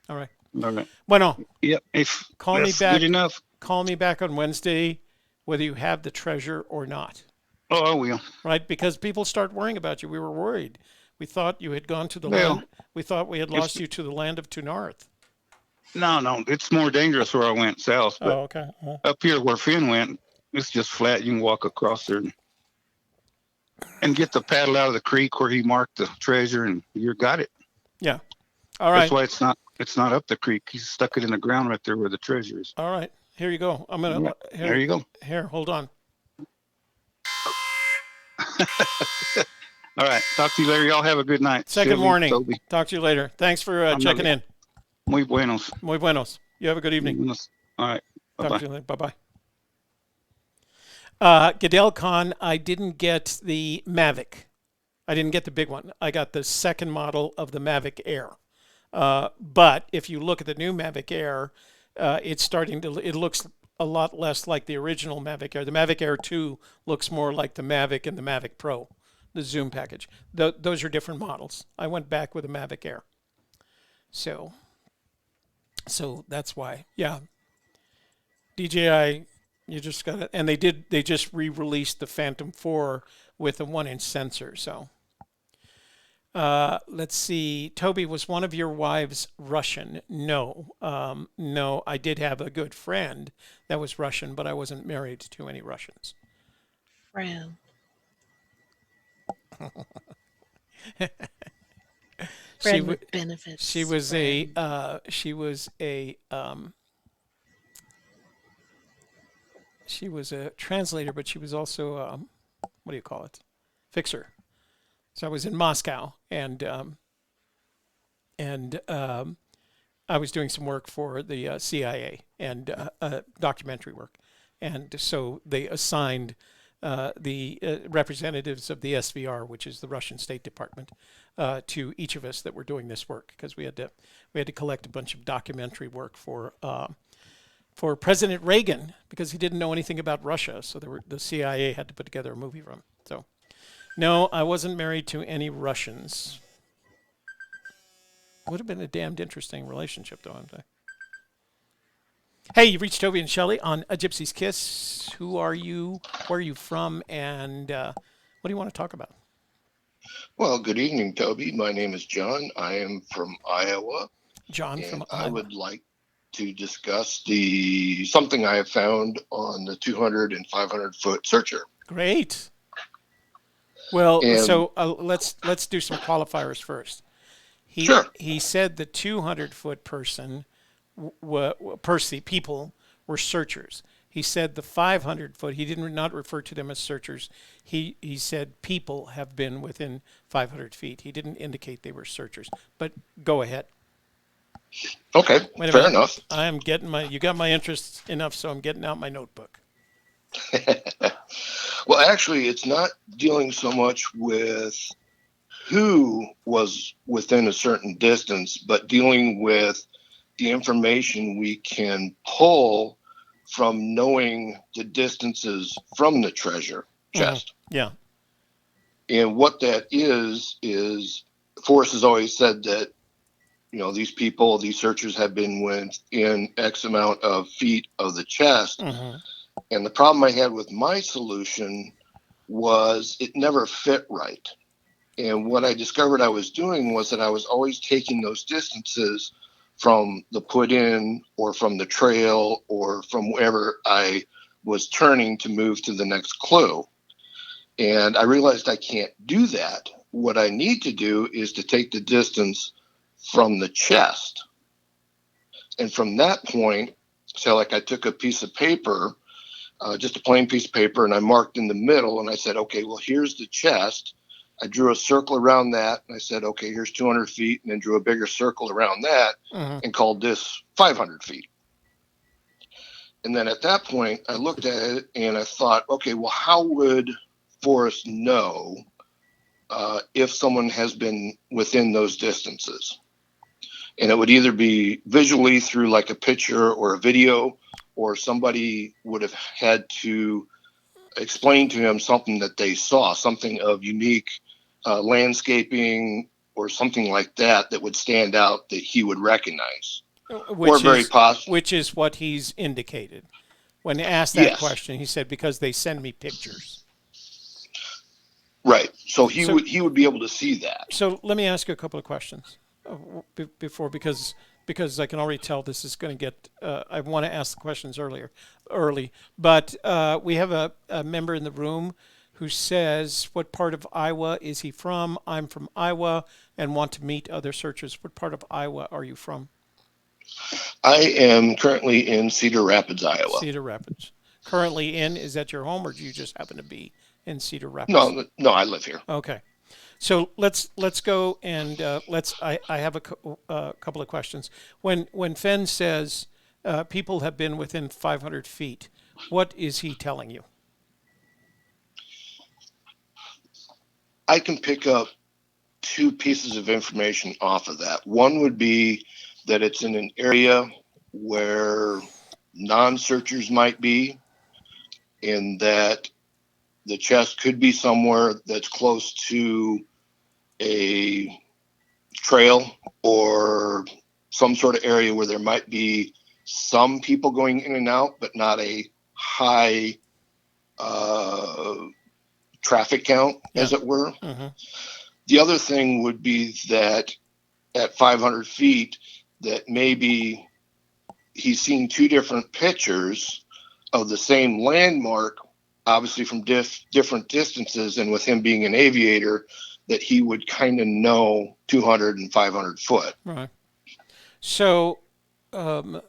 All right. All right. Bueno, Yep. If Call me that's back. good enough. call me back on Wednesday, whether you have the treasure or not. Oh, I will. Right? Because people start worrying about you. We were worried. We thought you had gone to the Well, land. We thought we had lost you to the land of Tunarth. No. It's more dangerous where I went south, but Oh, okay. up here where Fenn went, it's just flat. You can walk across there and get the paddle out of the creek where he marked the treasure, and you got it. Yeah. All right. That's why it's not up the creek. He stuck it in the ground right there where the treasure is. All right. Here you go. I'm going to. There you go. Here, hold on. All right. Talk to you later. Y'all have a good night. Second Shelley, morning. Toby. Talk to you later. Thanks for checking in. Muy buenos. Muy buenos. You have a good evening. Buenos. All right. Talk Bye-bye. to you later. Bye-bye. Goodell Con, I didn't get the Mavic. I didn't get the big one. I got the second model of the Mavic Air. But if you look at the new Mavic Air, it looks a lot less like the original Mavic Air. The Mavic Air 2 looks more like the Mavic and the Mavic Pro, the Zoom package. Those are different models. I went back with the Mavic Air. So that's why. Yeah. DJI, you just got it. And they just re-released the Phantom 4 with a 1-inch sensor. So let's see. Toby, was one of your wives Russian? No. No, I did have a good friend that was Russian, but I wasn't married to any Russians. Friend. Friend with benefits. She was friend. she was a translator, but she was also what do you call it? Fixer. So I was in Moscow, and I was doing some work for the CIA and documentary work, and so they assigned the representatives of the SVR, which is the Russian State Department, to each of us that were doing this work, because we had to collect a bunch of documentary work for President Reagan, because he didn't know anything about Russia, so the CIA had to put together a movie for him. So, no, I wasn't married to any Russians. Would have been a damned interesting relationship, though, I'm saying. Hey, you reached Toby and Shelley on A Gypsy's Kiss. Who are you? Where are you from? And what do you want to talk about? Well, good evening, Toby. My name is John. I am from Iowa. John from I Iowa. would like to discuss something I have found on the 200 and 500 foot searcher. Great. Well, And- so let's do some qualifiers first. Sure. He said the 200-foot people were searchers. He said the 500-foot, he did not refer to them as searchers. He said people have been within 500 feet. He didn't indicate they were searchers. But go ahead. Okay, Wait a fair minute. enough. I am getting you got my interest enough, so I'm getting out my notebook. Well, actually, it's not dealing so much with who was within a certain distance, but dealing with the information we can pull from knowing the distances from the treasure chest. Yeah. And what that is Forrest has always said that, these searchers have been within X amount of feet of the chest. Mm-hmm. And the problem I had with my solution was it never fit right. And what I discovered I was doing was that I was always taking those distances from the put in or from the trail or from wherever I was turning to move to the next clue. And I realized I can't do that. What I need to do is to take the distance from the chest. And from that point, so like I took a piece of paper, just a plain piece of paper, and I marked in the middle, and I said, okay, well, here's the chest. I drew a circle around that, and I said, okay, here's 200 feet, and then drew a bigger circle around that and called this 500 feet. And then at that point, I looked at it, and I thought, okay, well, how would Forrest know if someone has been within those distances? And it would either be visually through like a picture or a video, or somebody would have had to explain to him something that they saw, something of unique landscaping or something like that that would stand out that he would recognize. Which is what he's indicated. When asked that question, he said, because they send me pictures. Right. So he would be able to see that. So let me ask you a couple of questions before, because I can already tell this is going to get, I want to ask the questions early, but we have a member in the room who says, what part of Iowa is he from? I'm from Iowa and want to meet other searchers. What part of Iowa are you from? I am currently in Cedar Rapids, Iowa. Cedar Rapids. Currently in, is that your home, or do you just happen to be in Cedar Rapids? No, I live here. Okay. So let's go and I have a couple of questions. When Fenn says people have been within 500 feet, what is he telling you? I can pick up two pieces of information off of that. One would be that it's in an area where non-searchers might be, and that the chest could be somewhere that's close to a trail or some sort of area where there might be some people going in and out, but not a high traffic count, as it were. Mm-hmm. The other thing would be that at 500 feet, that maybe he's seen two different pictures of the same landmark, obviously from different distances, and with him being an aviator, that he would kind of know 200 and 500 foot. Right. So, and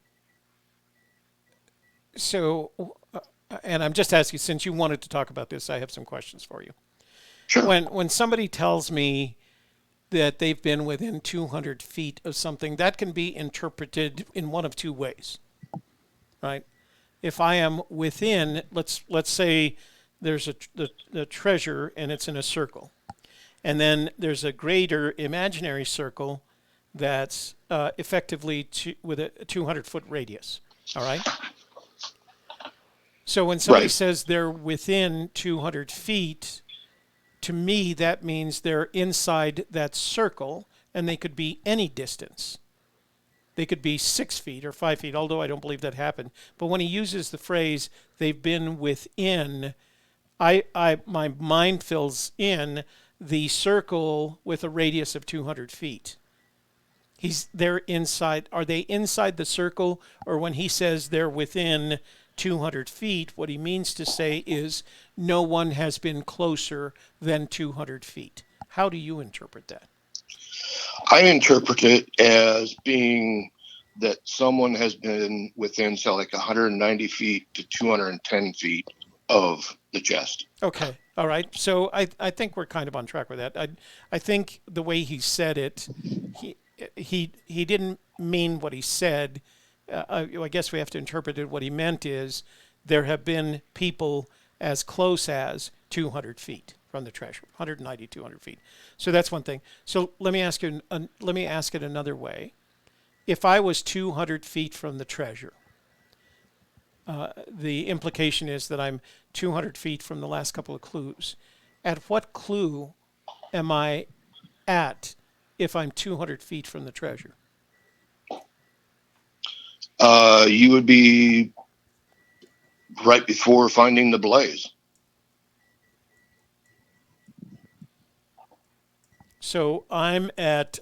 I'm just asking, since you wanted to talk about this, I have some questions for you. Sure. When somebody tells me that they've been within 200 feet of something, that can be interpreted in one of two ways, right? If I am within, let's say there's the treasure and it's in a circle, and then there's a greater imaginary circle that's effectively with a 200-foot radius, all right? So when somebody says they're within 200 feet, to me, that means they're inside that circle, and they could be any distance. They could be 6 feet or 5 feet, although I don't believe that happened. But when he uses the phrase, they've been within, my mind fills in the circle with a radius of 200 feet. They're inside. Are they inside the circle? Or when he says they're within 200 feet, what he means to say is no one has been closer than 200 feet. How do you interpret that? I interpret it as being that someone has been within, say, like 190 feet to 210 feet of the chest. Okay. All right. So I think we're kind of on track with that. I think the way he said it, he didn't mean what he said. I guess we have to interpret it. What he meant is there have been people as close as 200 feet from the treasure, 190, 200 feet. So that's one thing. So let me ask you. Let me ask it another way. If I was 200 feet from the treasure, the implication is that I'm 200 feet from the last couple of clues. At what clue am I at if I'm 200 feet from the treasure? You would be right before finding the blaze. So I'm at,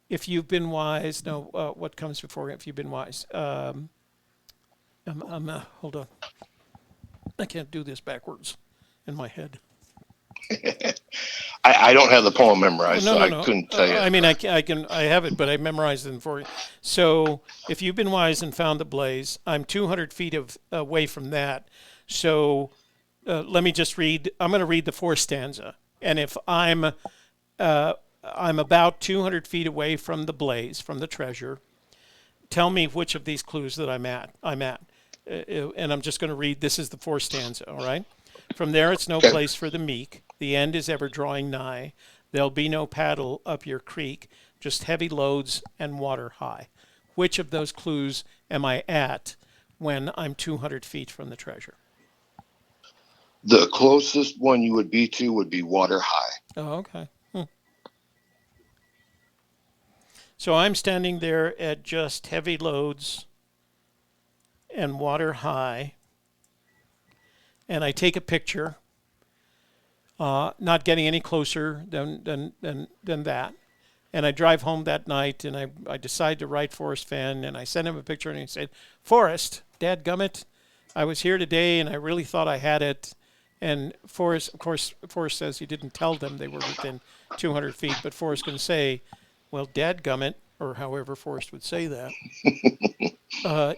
if you've been wise, no, what comes before if you've been wise? Hold on. I can't do this backwards in my head. I don't have the poem memorized, No. I couldn't tell you. I mean, I have it, but I memorized them for you. So if you've been wise and found the blaze, I'm 200 feet away from that. So let me just read. I'm going to read the fourth stanza. And if I'm about 200 feet away from the blaze, from the treasure, tell me which of these clues that I'm at. And I'm just going to read. This is the fourth stanza, all right? From there, it's no place for the meek. The end is ever drawing nigh. There'll be no paddle up your creek, just heavy loads and water high. Which of those clues am I at when I'm 200 feet from the treasure? The closest one you would be to would be water high. Oh, okay. So I'm standing there at just heavy loads and water high, and I take a picture, not getting any closer than that. And I drive home that night, and I decide to write Forrest Fenn, and I send him a picture, and he said, Forrest, dadgummit, I was here today, and I really thought I had it. And Forrest, of course, Forrest says he didn't tell them they were within 200 feet, but Forrest can say, well, dadgummit, or however Forrest would say that,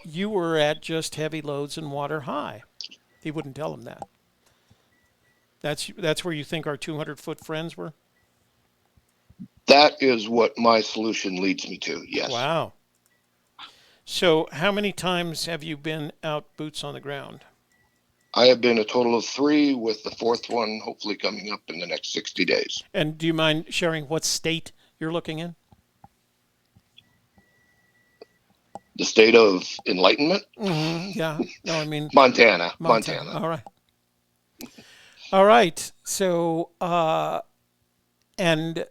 you were at just heavy loads and water high. He wouldn't tell him that. That's where you think our 200-foot friends were? That is what my solution leads me to, yes. Wow. So how many times have you been out boots on the ground? I have been a total of 3, with the 4th one hopefully coming up in the next 60 days. And do you mind sharing what state you're looking in? The state of enlightenment? Mm-hmm. Yeah. No, I mean... Montana. All right. So, and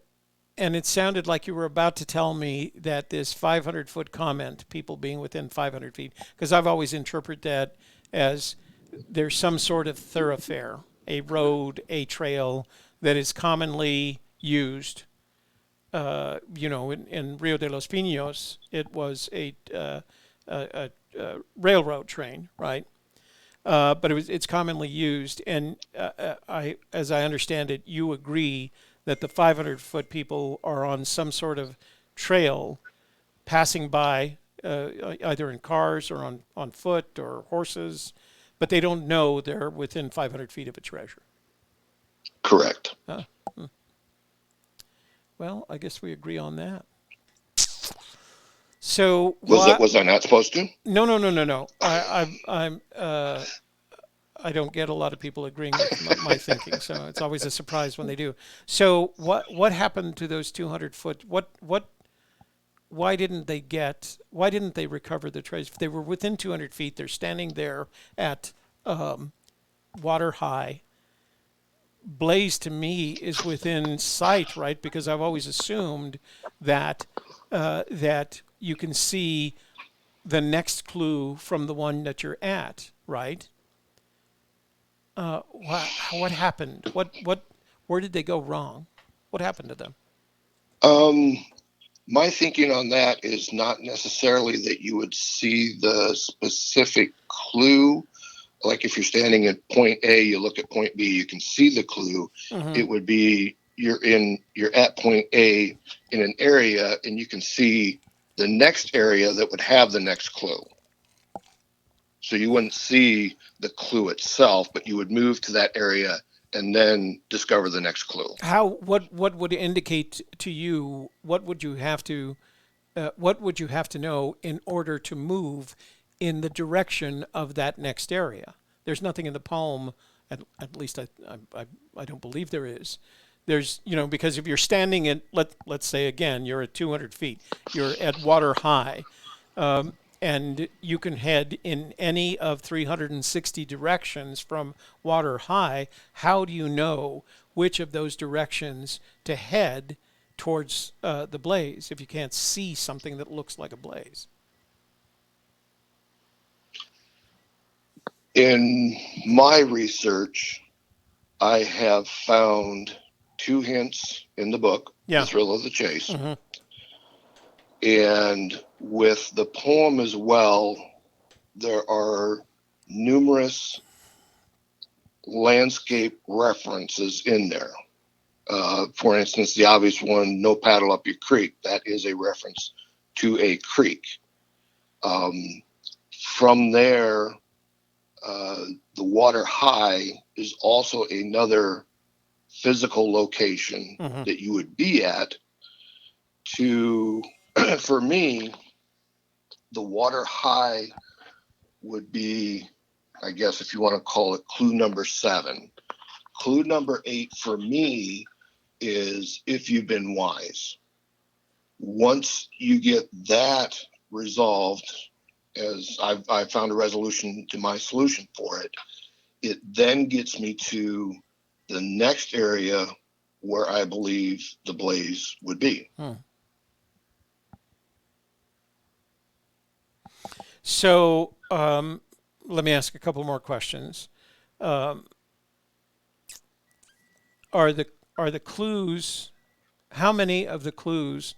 it sounded like you were about to tell me that this 500-foot comment, people being within 500 feet, because I've always interpreted that as there's some sort of thoroughfare, a road, a trail that is commonly used. In Rio de los Pinos, it was a railroad train, right? But it's commonly used, and as I understand it, you agree that the 500-foot people are on some sort of trail, passing by either in cars or on foot or horses, but they don't know they're within 500 feet of a treasure. Correct. Well, I guess we agree on that. So was I not supposed to? No. I don't get a lot of people agreeing with my thinking, so it's always a surprise when they do. So what happened to those 200-foot? Why didn't they recover the treasure? If they were within 200 feet, they're standing there at water high. Blaze to me is within sight, right? Because I've always assumed that that you can see the next clue from the one that you're at, right? What happened? Where did they go wrong? What happened to them? My thinking on that is not necessarily that you would see the specific clue. Like if you're standing at point A, you look at point B, you can see the clue. Mm-hmm. It would be you're at point A in an area, and you can see the next area that would have the next clue. So you wouldn't see the clue itself, but you would move to that area and then discover the next clue. What would indicate to you? What would you have to know in order to move in the direction of that next area? There's nothing in the poem, at least I don't believe there is. There's, because if you're standing at, let's say again, you're at 200 feet, you're at water high, and you can head in any of 360 directions from water high. How do you know which of those directions to head towards the blaze if you can't see something that looks like a blaze? In my research, I have found 2 hints in the book, Yeah. The Thrill of the Chase. Mm-hmm. And with the poem as well, there are numerous landscape references in there. For instance, the obvious one, No Paddle Up Your Creek, that is a reference to a creek. From there, the water high is also another physical location Mm-hmm. that you would be at. To, for me, the water high would be, I guess, if you want to call it clue number 7. Clue number 8 for me is If You've Been Wise. Once you get that resolved, as I found a resolution to my solution for it, it then gets me to the next area where I believe the blaze would be. So let me ask a couple more questions. Are the clues? How many of the clues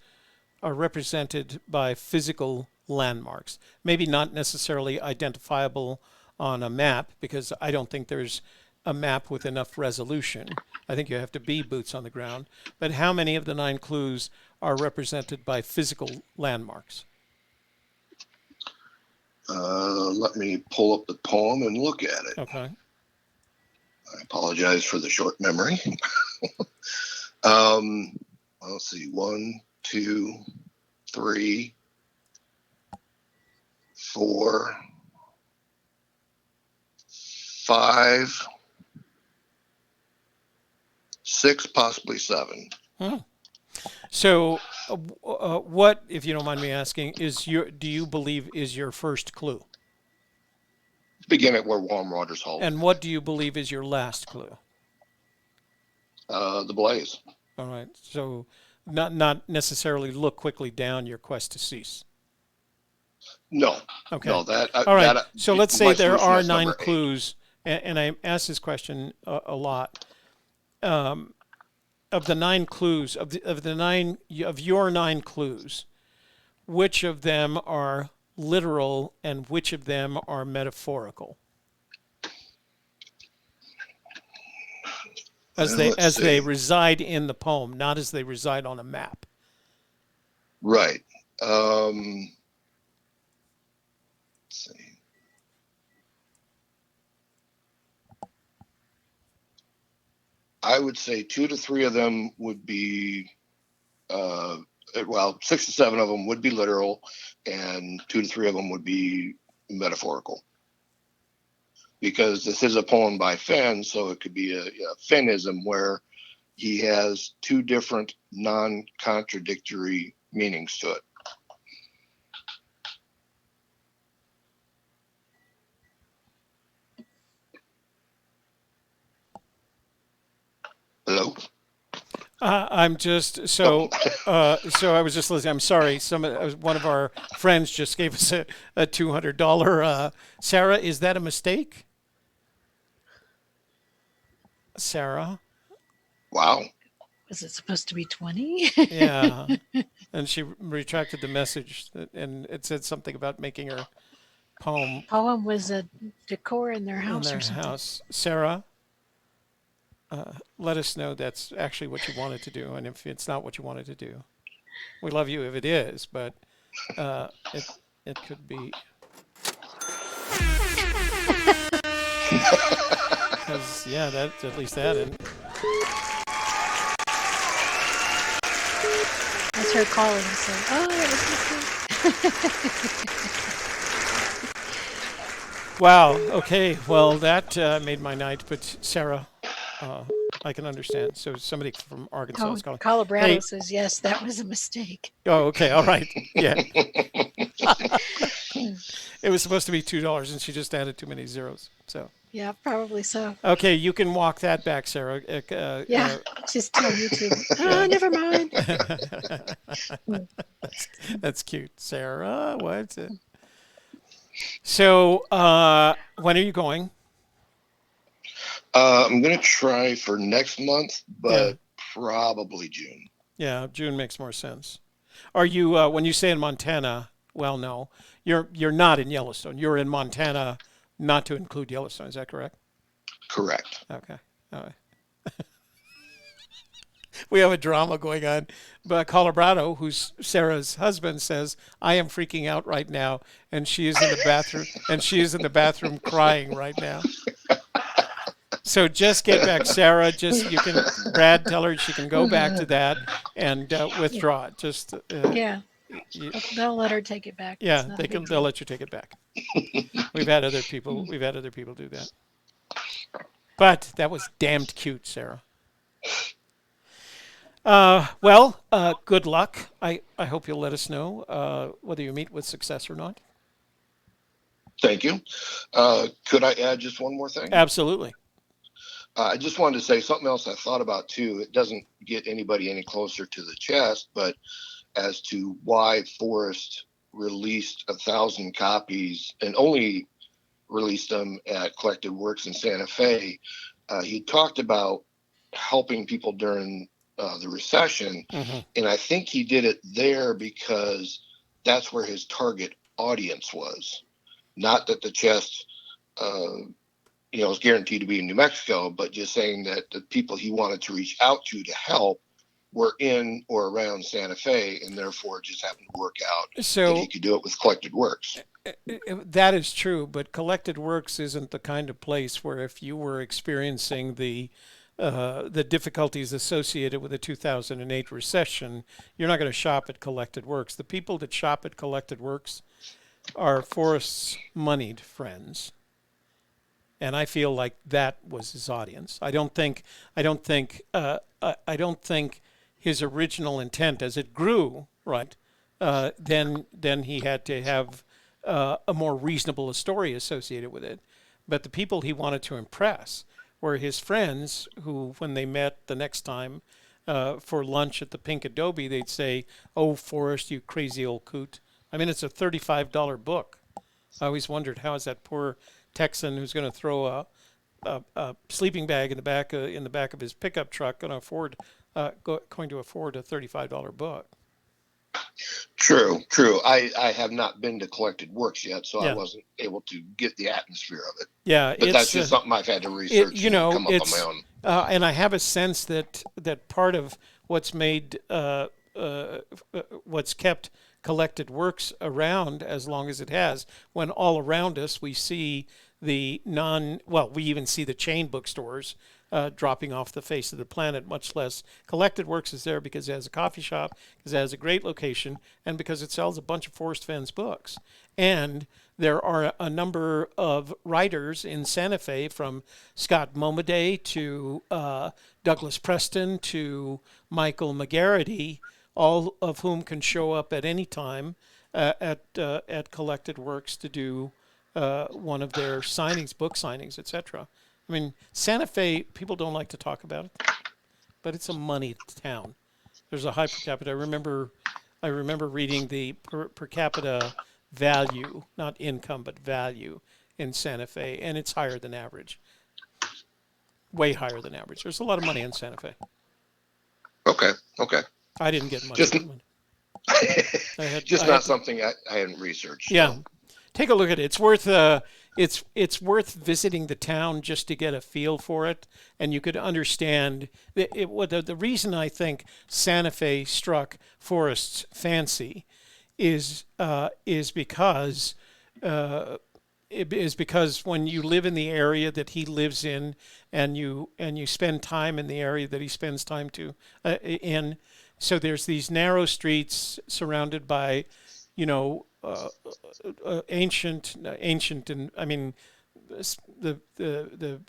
are represented by physical landmarks? Maybe not necessarily identifiable on a map, because I don't think there's a map with enough resolution. I think you have to be boots on the ground. But how many of the 9 clues are represented by physical landmarks? Let me pull up the poem and look at it. Okay. I apologize for the short memory. Let's see. 1, 2, 3, 4, 5, 6, possibly 7. So, what, if you don't mind me asking, do you believe is your first clue? Begin at where warm waters hold. And what do you believe is your last clue? The blaze. All right. So, not necessarily look quickly down your quest to cease. No. Okay. No, that. All right. That, so let's say there solution are is 9 number 8. clues, and I ask this question a lot. Of the 9 clues, of your 9 clues, which of them are literal and which of them are metaphorical? As they reside in the poem, not as they reside on a map. Right. Let's see. I would say 2 to 3 of them would be, 6 to 7 of them would be literal, and 2 to 3 of them would be metaphorical. Because this is a poem by Fenn, so it could be a Fennism where he has 2 different non-contradictory meanings to it. Hello? I'm just so I was just listening. I'm sorry. One of our friends just gave us a $200. Sarah, is that a mistake? Sarah? Wow. Was it supposed to be 20? Yeah. And she retracted the message, and it said something about making her poem was a decor in their house or something. Sarah, let us know that's actually what you wanted to do, and if it's not what you wanted to do, we love you if it is, but it could be. Because that's at least that. And that's her calling and saying, "Oh, that was wow. Okay. Well, that made my night. But Sarah, I can understand. So somebody from Arkansas is calling. Colorado says yes, that was a mistake. Oh, okay. All right. Yeah. It was supposed to be $2, and she just added too many zeros. So. Yeah, probably so. Okay, you can walk that back, Sarah. Just tell YouTube. Oh, never mind. That's cute, Sarah. What's it? So When are you going? I'm going to try for next month, but probably June. Yeah, June makes more sense. Are you when you say in Montana? Well, no, you're not in Yellowstone. You're in Montana, not to include Yellowstone. Is that correct? Correct. Okay. All right. We have a drama going on. But Colorado, who's Sarah's husband, says, "I am freaking out right now," and she is in the bathroom, crying right now. So just get back, Sarah. Brad, tell her she can go back to that and withdraw it. Just Yeah. They'll let her take it back. Yeah, they'll let you take it back. We've had other people do that. But that was damned cute, Sarah. Good luck. I hope you'll let us know whether you meet with success or not. Thank you. Could I add just one more thing? Absolutely. I just wanted to say something else I thought about too. It doesn't get anybody any closer to the chest, but as to why Forrest released 1,000 copies and only released them at Collected Works in Santa Fe, he talked about helping people during the recession. Mm-hmm. And I think he did it there because that's where his target audience was. Not that the chest, is guaranteed to be in New Mexico, but just saying that the people he wanted to reach out to help were in or around Santa Fe, and therefore it just happened to work out that he could do it with Collected Works. That is true, but Collected Works isn't the kind of place where if you were experiencing the difficulties associated with the 2008 recession, you're not going to shop at Collected Works. The people that shop at Collected Works are Forrest's moneyed friends. And I feel like that was his audience. I don't think his original intent, as it grew, right, then he had to have a more reasonable story associated with it. But the people he wanted to impress were his friends who, when they met the next time for lunch at the Pink Adobe, they'd say, "Oh, Forrest, you crazy old coot." I mean, it's a $35 book. I always wondered, how is that poor Texan who's going to throw a sleeping bag in the back of his pickup truck going to afford a $35 book? True. I have not been to Collected Works yet, so I wasn't able to get the atmosphere of it. Yeah, but that's just something I've had to research and come up on my own. And I have a sense that part of what's made what's kept Collected Works around as long as it has, when all around us we see we even see the chain bookstores dropping off the face of the planet, much less Collected Works is there because it has a coffee shop, because it has a great location, and because it sells a bunch of Forrest Fenn's books. And there are a number of writers in Santa Fe, from Scott Momaday to Douglas Preston to Michael McGarity, all of whom can show up at any time at Collected Works to do one of their signings, book signings, etc. I mean, Santa Fe, people don't like to talk about it, but it's a money town. There's a high per capita. I remember reading the per capita value, not income, but value in Santa Fe, and it's higher than average. Way higher than average. There's a lot of money in Santa Fe. Okay. I didn't get much. Not something I hadn't researched. Yeah. So. Take a look at it. It's worth visiting the town just to get a feel for it, and you could understand the reason I think Santa Fe struck Forrest's fancy is because when you live in the area that he lives in, and you spend time in the area that he spends time in, so there's these narrow streets surrounded by, ancient, and I mean, the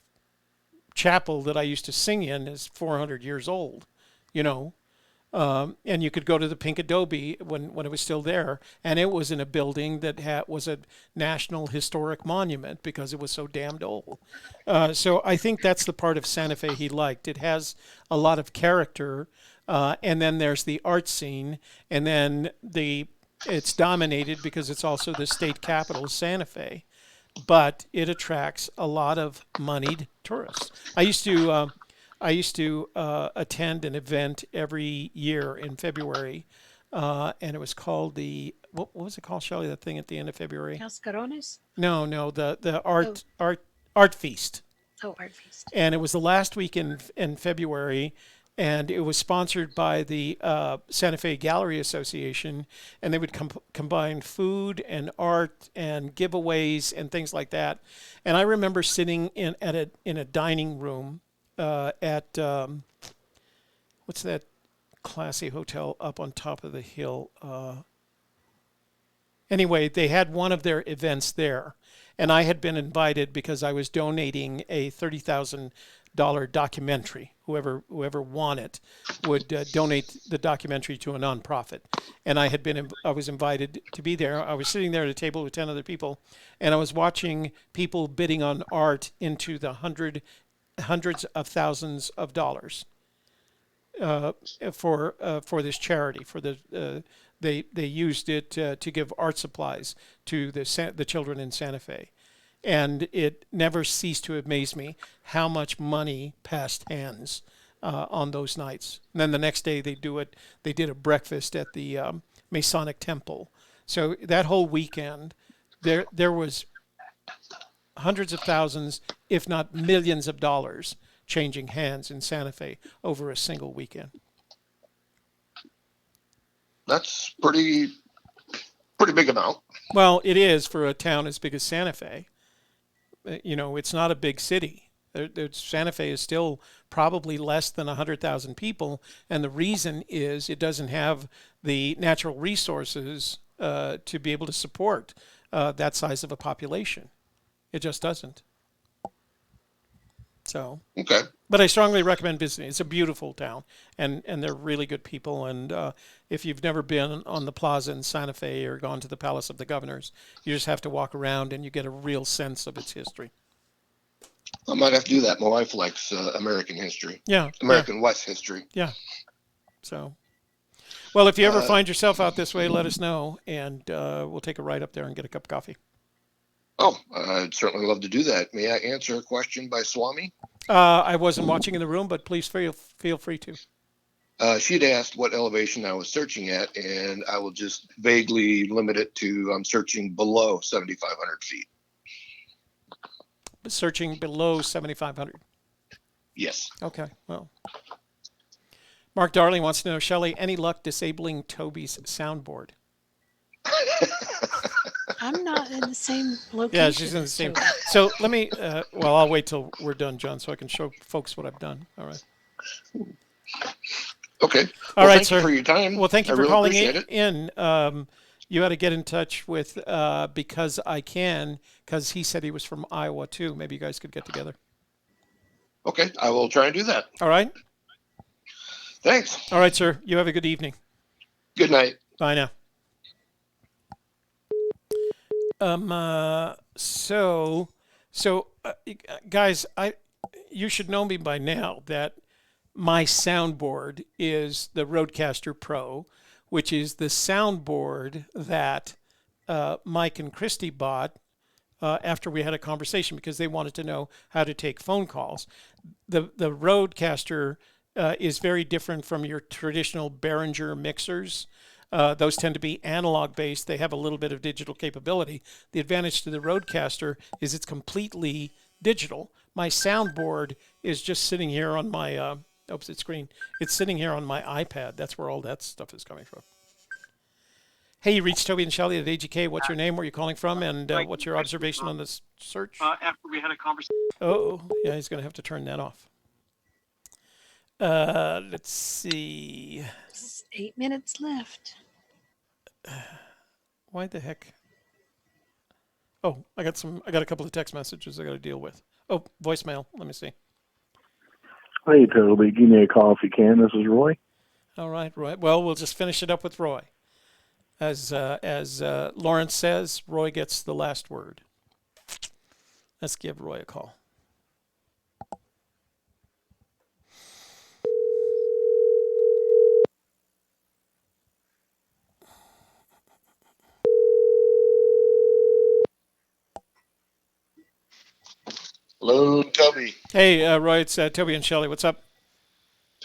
chapel that I used to sing in is 400 years old, and you could go to the Pink Adobe when it was still there, and it was in a building that was a National Historic Monument because it was so damned old. So I think that's the part of Santa Fe he liked. It has a lot of character, and then there's the art scene, and then it's dominated because it's also the state capital, Santa Fe. but it attracts a lot of moneyed tourists. I used to attend an event every year in February, and it was called what was it called, Shelley? That thing at the end of February? Cascarones? No, the art feast. Oh, Art Feast. And it was the last week in February, and it was sponsored by the Santa Fe Gallery Association, and they would combine food and art and giveaways and things like that. And I remember sitting in a dining room at what's that classy hotel up on top of the hill? Anyway, they had one of their events there, and I had been invited because I was donating a $30,000 documentary. Whoever won it would donate the documentary to a nonprofit, and I was invited to be there. I was sitting there at a table with 10 other people, and I was watching people bidding on art into the hundreds of thousands of dollars for this charity. They used it to give art supplies to the children in Santa Fe. And it never ceased to amaze me how much money passed hands on those nights. And then the next day they did a breakfast at the Masonic Temple. So that whole weekend, there was hundreds of thousands, if not millions of dollars changing hands in Santa Fe over a single weekend. That's pretty big amount. Well, it is for a town as big as Santa Fe. It's not a big city. Santa Fe is still probably less than 100,000 people, and the reason is it doesn't have the natural resources to be able to support that size of a population. It just doesn't. So. Okay. But I strongly recommend visiting. It's a beautiful town, and they're really good people. And if you've never been on the plaza in Santa Fe or gone to the Palace of the Governors, you just have to walk around and you get a real sense of its history. I might have to do that. My wife likes American history. Yeah. American West history. Yeah. So, well, if you ever find yourself out this way, let us know, and we'll take a ride up there and get a cup of coffee. Oh, I'd certainly love to do that. May I answer a question by Swami? I wasn't watching in the room, but please feel free to. She'd asked what elevation I was searching at, and I will just vaguely limit it to I'm searching below 7,500 feet. Searching below 7,500. Yes. Okay, well. Mark Darling wants to know, Shelley, any luck disabling Toby's soundboard? I'm not in the same location. Yeah, she's in the same. So let me, I'll wait till we're done, John, so I can show folks what I've done. All right. Okay. All right, thank sir. you for your time. Well, thank you for really calling appreciate in. You had to get in touch with Because I Can, because he said he was from Iowa, too. Maybe you guys could get together. Okay, I will try and do that. All right. Thanks. All right, sir. You have a good evening. Good night. Bye now. Guys, you should know me by now that my soundboard is the Rodecaster Pro, which is the soundboard that Mike and Christy bought after we had a conversation because they wanted to know how to take phone calls. The Rodecaster is very different from your traditional Behringer mixers. Those tend to be analog based. They have a little bit of digital capability. The advantage to the Rodecaster is it's completely digital. My soundboard is just sitting here on my opposite screen. It's sitting here on my iPad. That's where all that stuff is coming from. Hey, you reached Toby and Shelley at AGK. What's your name? Where are you calling from? And what's your observation on this search? After we had a conversation. Oh, yeah, he's going to have to turn that off. Let's see. 8 minutes left. Why the heck? Oh, I got a couple of text messages I got to deal with. Oh, voicemail. Let me see. Hey, Toby. Give me a call if you can. This is Roy. All right, Roy. Well, we'll just finish it up with Roy. As Lawrence says, Roy gets the last word. Let's give Roy a call. Hello, Toby. Hey, Roy, it's Toby and Shelley. What's up?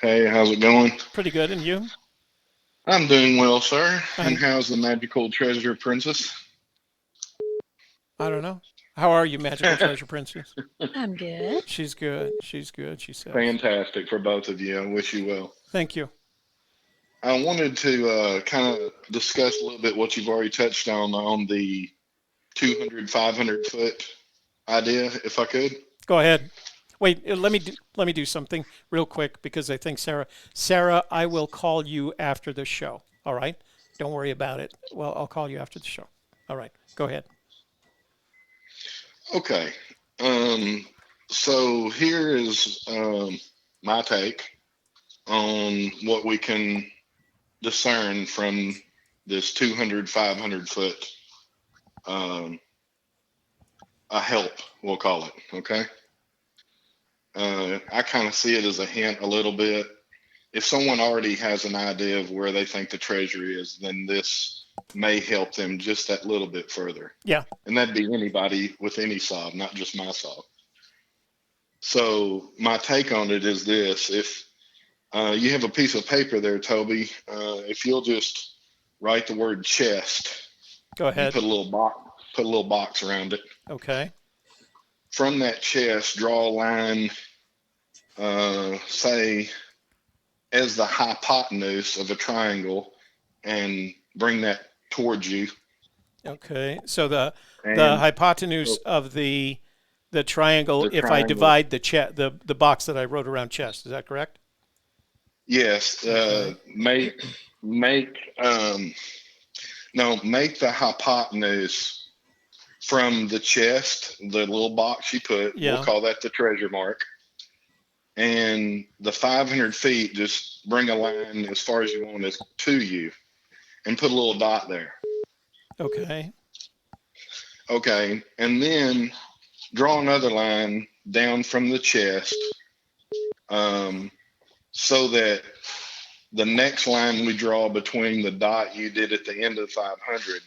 Hey, how's it going? Pretty good. And you? I'm doing well, sir. I'm- And how's the magical treasure princess? I don't know. How are you, Magical Treasure Princess? I'm good. She's good. She's good, she says. Fantastic for both of you. I wish you well. Thank you. I wanted to kind of discuss a little bit what you've already touched on the 200, 500 foot idea, if I could. Go ahead. Wait, let me do something real quick because I think Sarah, I will call you after the show. All right? Don't worry about it. Well, I'll call you after the show. All right. Go ahead. Okay. So here is my take on what we can discern from this 200, 500 foot a help, we'll call it. Okay. I kind of see it as a hint a little bit. If someone already has an idea of where they think the treasure is, then this may help them just that little bit further. Yeah. And that'd be anybody with any solve, not just my solve. So my take on it is this: if you have a piece of paper there, Toby, if you'll just write the word chest. Go ahead. Put a little box around it. Okay. From that chest, draw a line, say, as the hypotenuse of a triangle, and bring that towards you. Okay. So the hypotenuse of the triangle, if I triangle. divide the box that I wrote around chest, is that correct? Yes. Make the hypotenuse from the chest, the little box you put. Yeah. We'll call that the treasure mark. And the 500 feet, just bring a line as far as you want it to you, and put a little dot there. Okay. Okay, and then draw another line down from the chest, so that the next line we draw between the dot you did at the end of 500,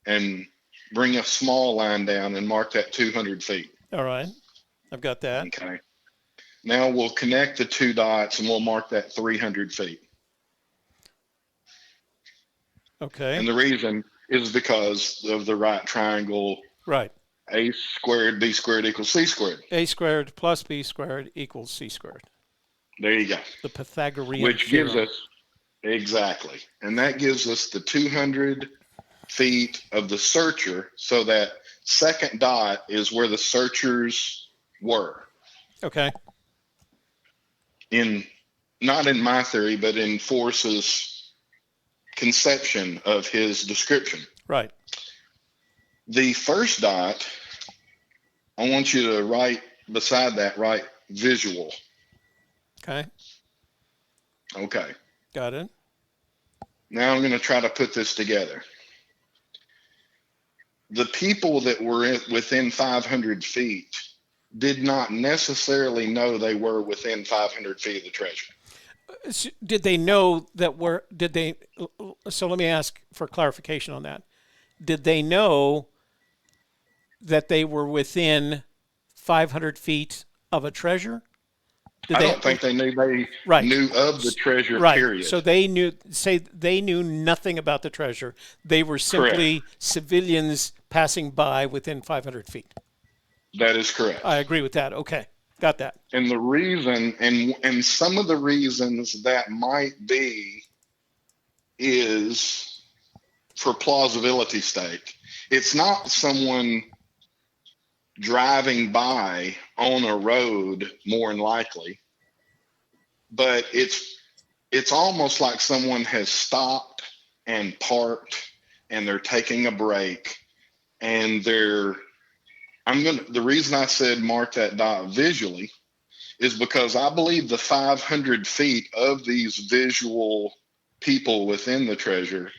and bring a small line down and mark that 200 feet. All right. I've got that. Okay. Now we'll connect the two dots and we'll mark that 300 feet. Okay. And the reason is because of the right triangle. Right. A squared, B squared equals C squared. A squared plus B squared equals C squared. There you go. The Pythagorean Which theorem. gives us, exactly. And that gives us the 200 feet of the searcher. So that second dot is where the searchers were. Okay. Not in my theory, but in Force's conception of his description. Right. The first dot, I want you to write beside that, write visual. Okay. Okay. Got it. Now I'm going to try to put this together. The people that were within 500 feet did not necessarily know they were within 500 feet of the treasure. Did they know that so let me ask for clarification on that. Did they know that they were within 500 feet of a treasure? I don't think they knew knew of the treasure, right. period. So they knew nothing about the treasure. They were simply Correct. Civilians passing by within 500 feet. That is correct. I agree with that. Okay. Got that. And the reason, and some of the reasons that might be is for plausibility's sake. It's not someone driving by on a road, more than likely, but it's almost like someone has stopped and parked and they're taking a break, and the reason I said mark that dot visually is because I believe the 500 feet of these visual people within the treasure,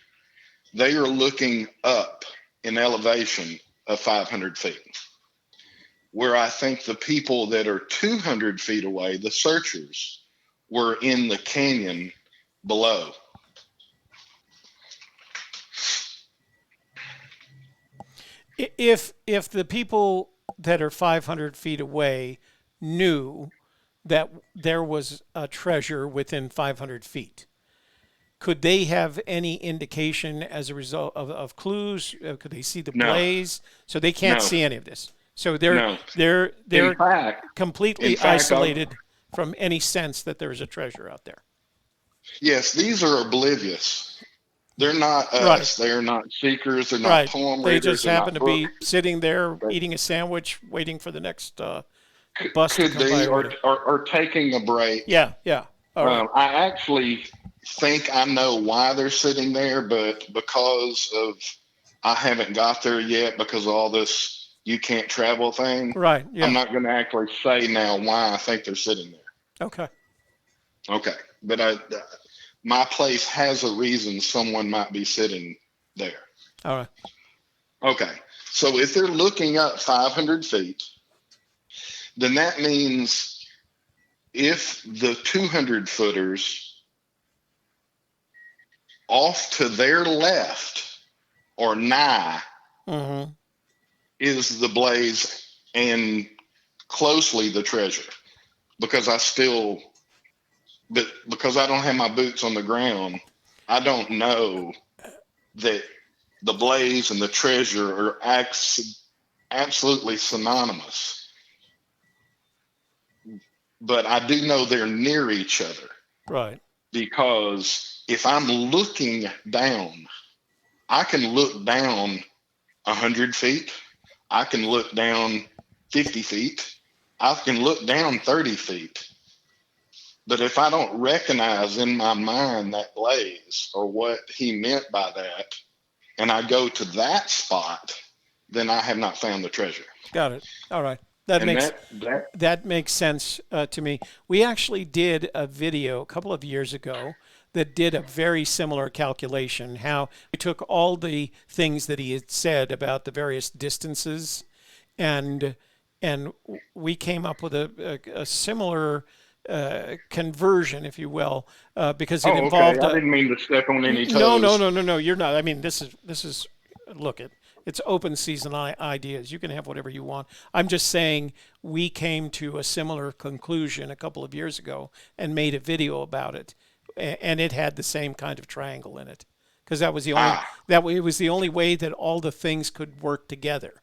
they are looking up in elevation of 500 feet. Where I think the people that are 200 feet away, the searchers, were in the canyon below. If the people that are 500 feet away knew that there was a treasure within 500 feet. Could they have any indication as a result of clues? Could they see the blaze? So they can't see any of this. So they're In fact, completely isolated from any sense that there is a treasure out there. Yes, these are oblivious. They're not us. Right. They're not seekers. They're not palm They readers. just happen to be sitting there eating a sandwich, waiting for the next bus to come by. Or taking a break. Yeah. All right. I actually think I know why they're sitting there, but because of I haven't got there yet because of all this you can't travel thing. Right. Yeah. I'm not going to actually say now why I think they're sitting there. Okay. But my place has a reason someone might be sitting there. All right. Okay. So if they're looking up 500 feet, then that means if the 200 footers off to their left or nigh is the blaze and closely the treasure, because because I don't have my boots on the ground, I don't know that the blaze and the treasure are absolutely synonymous. But I do know they're near each other. Right. Because if I'm looking down, I can look down 100 feet. I can look down 50 feet. I can look down 30 feet. But if I don't recognize in my mind that blaze or what he meant by that, and I go to that spot, then I have not found the treasure. Got it. All right. That makes sense to me. We actually did a video a couple of years ago that did a very similar calculation, how we took all the things that he had said about the various distances and we came up with a similar conversion, if you will, because it involved. Okay. I didn't mean to step on any toes. No. You're not. I mean, this is look it. It's open season ideas. You can have whatever you want. I'm just saying we came to a similar conclusion a couple of years ago and made a video about it, and it had the same kind of triangle in it because that was the only it was the only way that all the things could work together.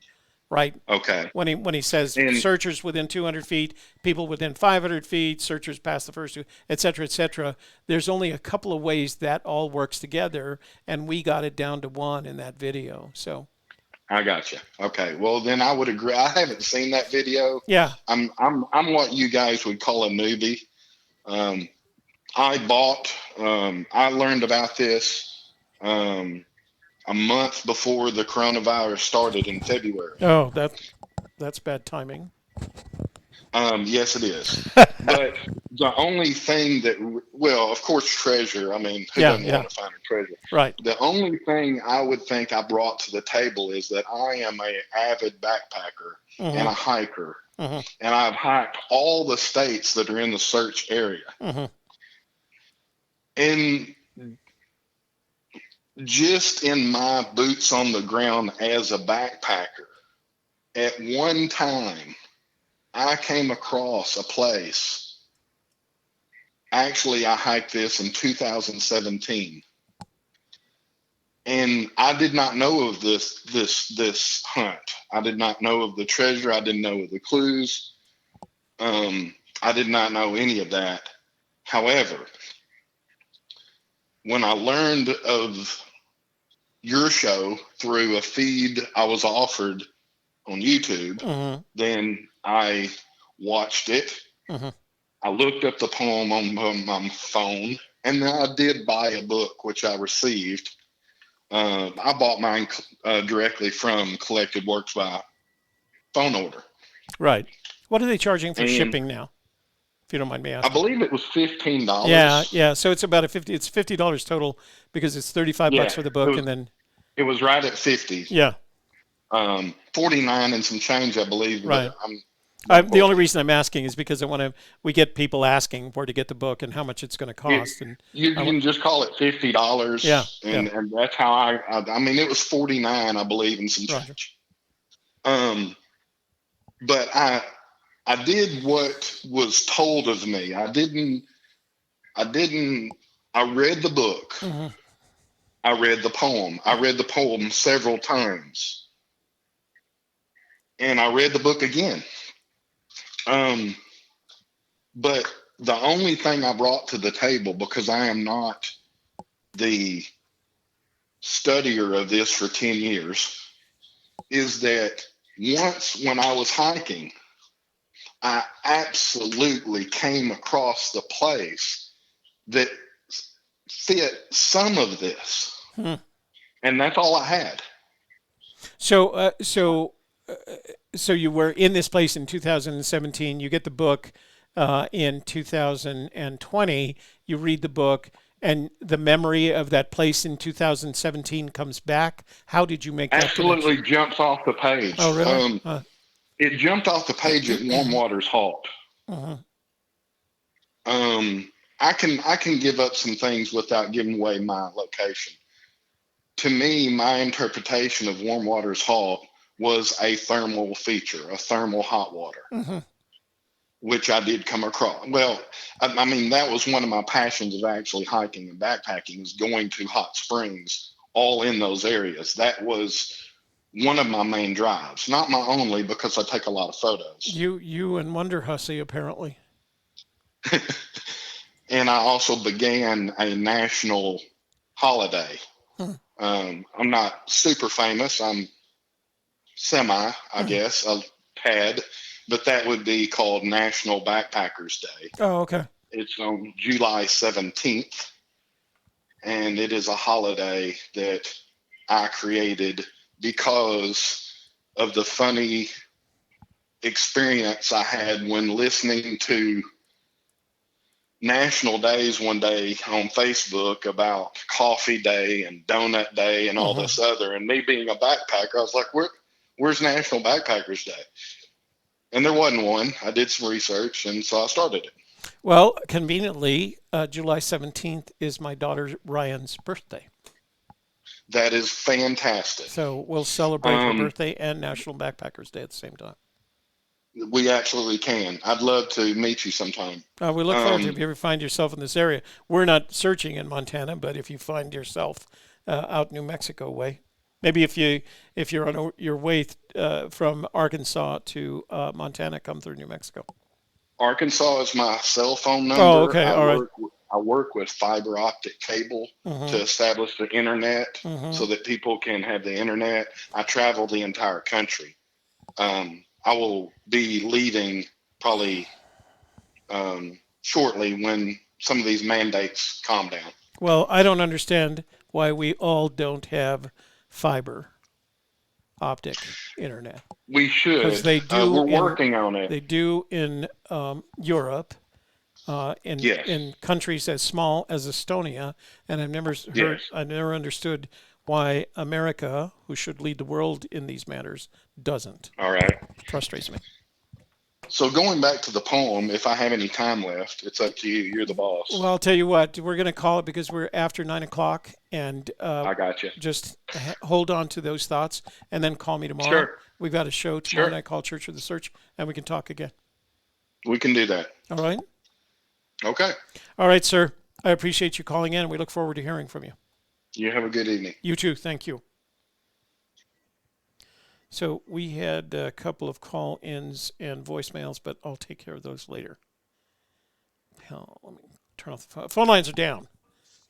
Right. Okay. When he says searchers within 200 feet, people within 500 feet, searchers past the first two, et cetera, there's only a couple of ways that all works together, and we got it down to one in that video. So. I got you. Okay. Well, then I would agree. I haven't seen that video. Yeah. I'm what you guys would call a newbie. I learned about this a month before the coronavirus started in February. Oh, that's bad timing. Yes, it is. But the only thing of course, treasure. I mean, who doesn't want to find a treasure? Right. The only thing I would think I brought to the table is that I am an avid backpacker and a hiker, and I've hiked all the states that are in the search area. And just in my boots on the ground as a backpacker, at one time, I came across a place. Actually, I hiked this in 2017. And I did not know of this hunt. I did not know of the treasure. I didn't know of the clues. I did not know any of that. However, when I learned of your show through a feed I was offered on YouTube, then I watched it. I looked up the poem on my phone, and then I did buy a book, which I received. I bought mine directly from Collected Works by phone order. Right. What are they charging for shipping now? If you don't mind me asking. I believe it was $15. Yeah. So it's about it's $50 total because it's $35 for the book, and then it was right at 50. Yeah. 49 and some change, I believe. Right. The only reason I'm asking is because we get people asking where to get the book and how much it's going to cost. You can just call it $50. Yeah. And that's how I mean, it was 49, I believe, and some change. but I did what was told of me. I read the book. Mm-hmm. I read the poem. I read the poem several times. And I read the book again. But the only thing I brought to the table, because I am not the studier of this for 10 years, is that once when I was hiking, I absolutely came across the place that fit some of this. And that's all I had. So you were in this place in 2017. You get the book in 2020. You read the book, and the memory of that place in 2017 comes back. How did you make that Absolutely connection? jumps off the page. Oh, really? It jumped off the page at Warm Water's Halt. Uh-huh. I can give up some things without giving away my location. To me, my interpretation of Warm Water's Halt was a thermal feature, a thermal hot water, which I did come across. Well, I mean, that was one of my passions of actually hiking and backpacking, is going to hot springs all in those areas. That was one of my main drives, not my only, because I take a lot of photos. You and Wonder Hussy, apparently. And I also began a national holiday. I'm not super famous. I'm semi, I guess, a tad, but that would be called National Backpackers Day. Oh, okay. It's on July 17th, and it is a holiday that I created because of the funny experience I had when listening to National Days one day on Facebook about Coffee Day and Donut Day and all this other. And me being a backpacker, I was like, where's National Backpackers Day? And there wasn't one. I did some research, and so I started it. Well, conveniently, July 17th is my daughter Ryan's birthday. That is fantastic. So we'll celebrate her birthday and National Backpackers Day at the same time. We absolutely can. I'd love to meet you sometime. We look forward to it if you ever find yourself in this area. We're not searching in Montana, but if you find yourself out New Mexico way, maybe if you're on your way from Arkansas to Montana, come through New Mexico. Arkansas is my cell phone number. Oh, okay, all right. I work with fiber optic cable to establish the internet so that people can have the internet. I travel the entire country. I will be leaving probably shortly when some of these mandates calm down. Well, I don't understand why we all don't have fiber optic internet. We should. Because they do. We're working on it. They do in Europe, in countries as small as Estonia, and I've never heard. I never understood why America, who should lead the world in these matters, doesn't. All right. Frustrates me. So going back to the poem, if I have any time left, it's up to you. You're the boss. Well, I'll tell you what. We're going to call it because we're after 9 o'clock, and I got you. Just hold on to those thoughts, and then call me tomorrow. Sure. We've got a show tomorrow night called Church of the Search, and we can talk again. We can do that. All right. Okay. All right, sir. I appreciate you calling in. We look forward to hearing from you. You have a good evening. You too. Thank you. So we had a couple of call-ins and voicemails, but I'll take care of those later. Hell, let me turn off the phone. Phone lines are down.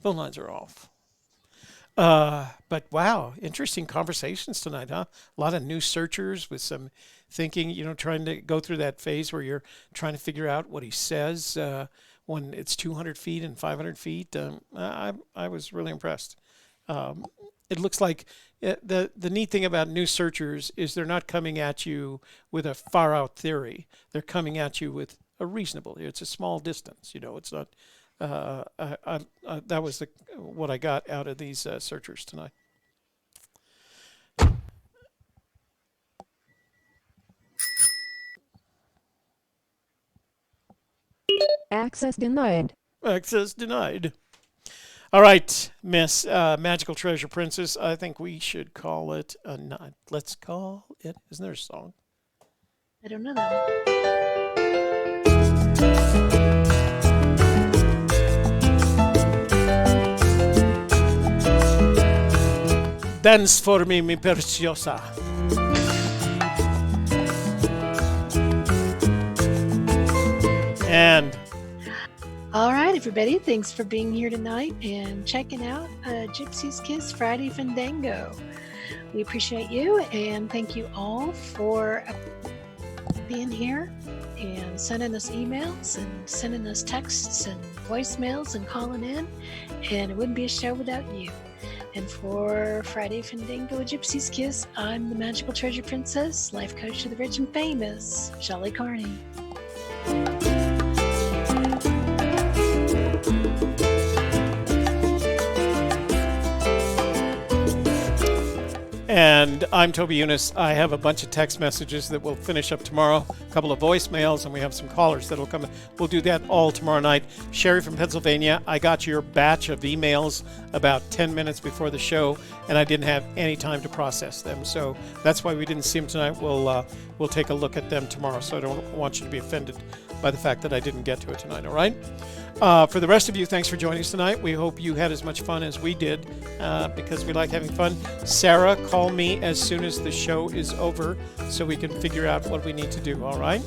Phone lines are off. But wow, interesting conversations tonight, huh? A lot of new searchers with some thinking, trying to go through that phase where you're trying to figure out what he says when it's 200 feet and 500 feet. I was really impressed. It looks like the neat thing about new searchers is they're not coming at you with a far out theory. They're coming at you with a reasonable. It's a small distance. It's not. That was what I got out of these searchers tonight. Access denied. Access denied. All right, Miss Magical Treasure Princess, I think we should call it a night. Let's call it. Isn't there a song? I don't know that one. Dance for me, mi preciosa. And all right, everybody, thanks for being here tonight and checking out Gypsy's Kiss Friday Fenndango. We appreciate you, and thank you all for being here and sending us emails and sending us texts and voicemails and calling in, and it wouldn't be a show without you. And for Friday Fenndango, Gypsy's Kiss, I'm the Magical Treasure Princess, life coach to the rich and famous, Shelley Carney. And I'm Toby Younis. I have a bunch of text messages that we'll finish up tomorrow, a couple of voicemails, and we have some callers that'll come. We'll do that all tomorrow night. Sherry from Pennsylvania, I got your batch of emails about 10 minutes before the show, and I didn't have any time to process them. So that's why we didn't see them tonight. We'll take a look at them tomorrow, so I don't want you to be offended by the fact that I didn't get to it tonight, all right? For the rest of you, thanks for joining us tonight. We hope you had as much fun as we did, because we like having fun. Sarah, call me as soon as the show is over so we can figure out what we need to do, all right?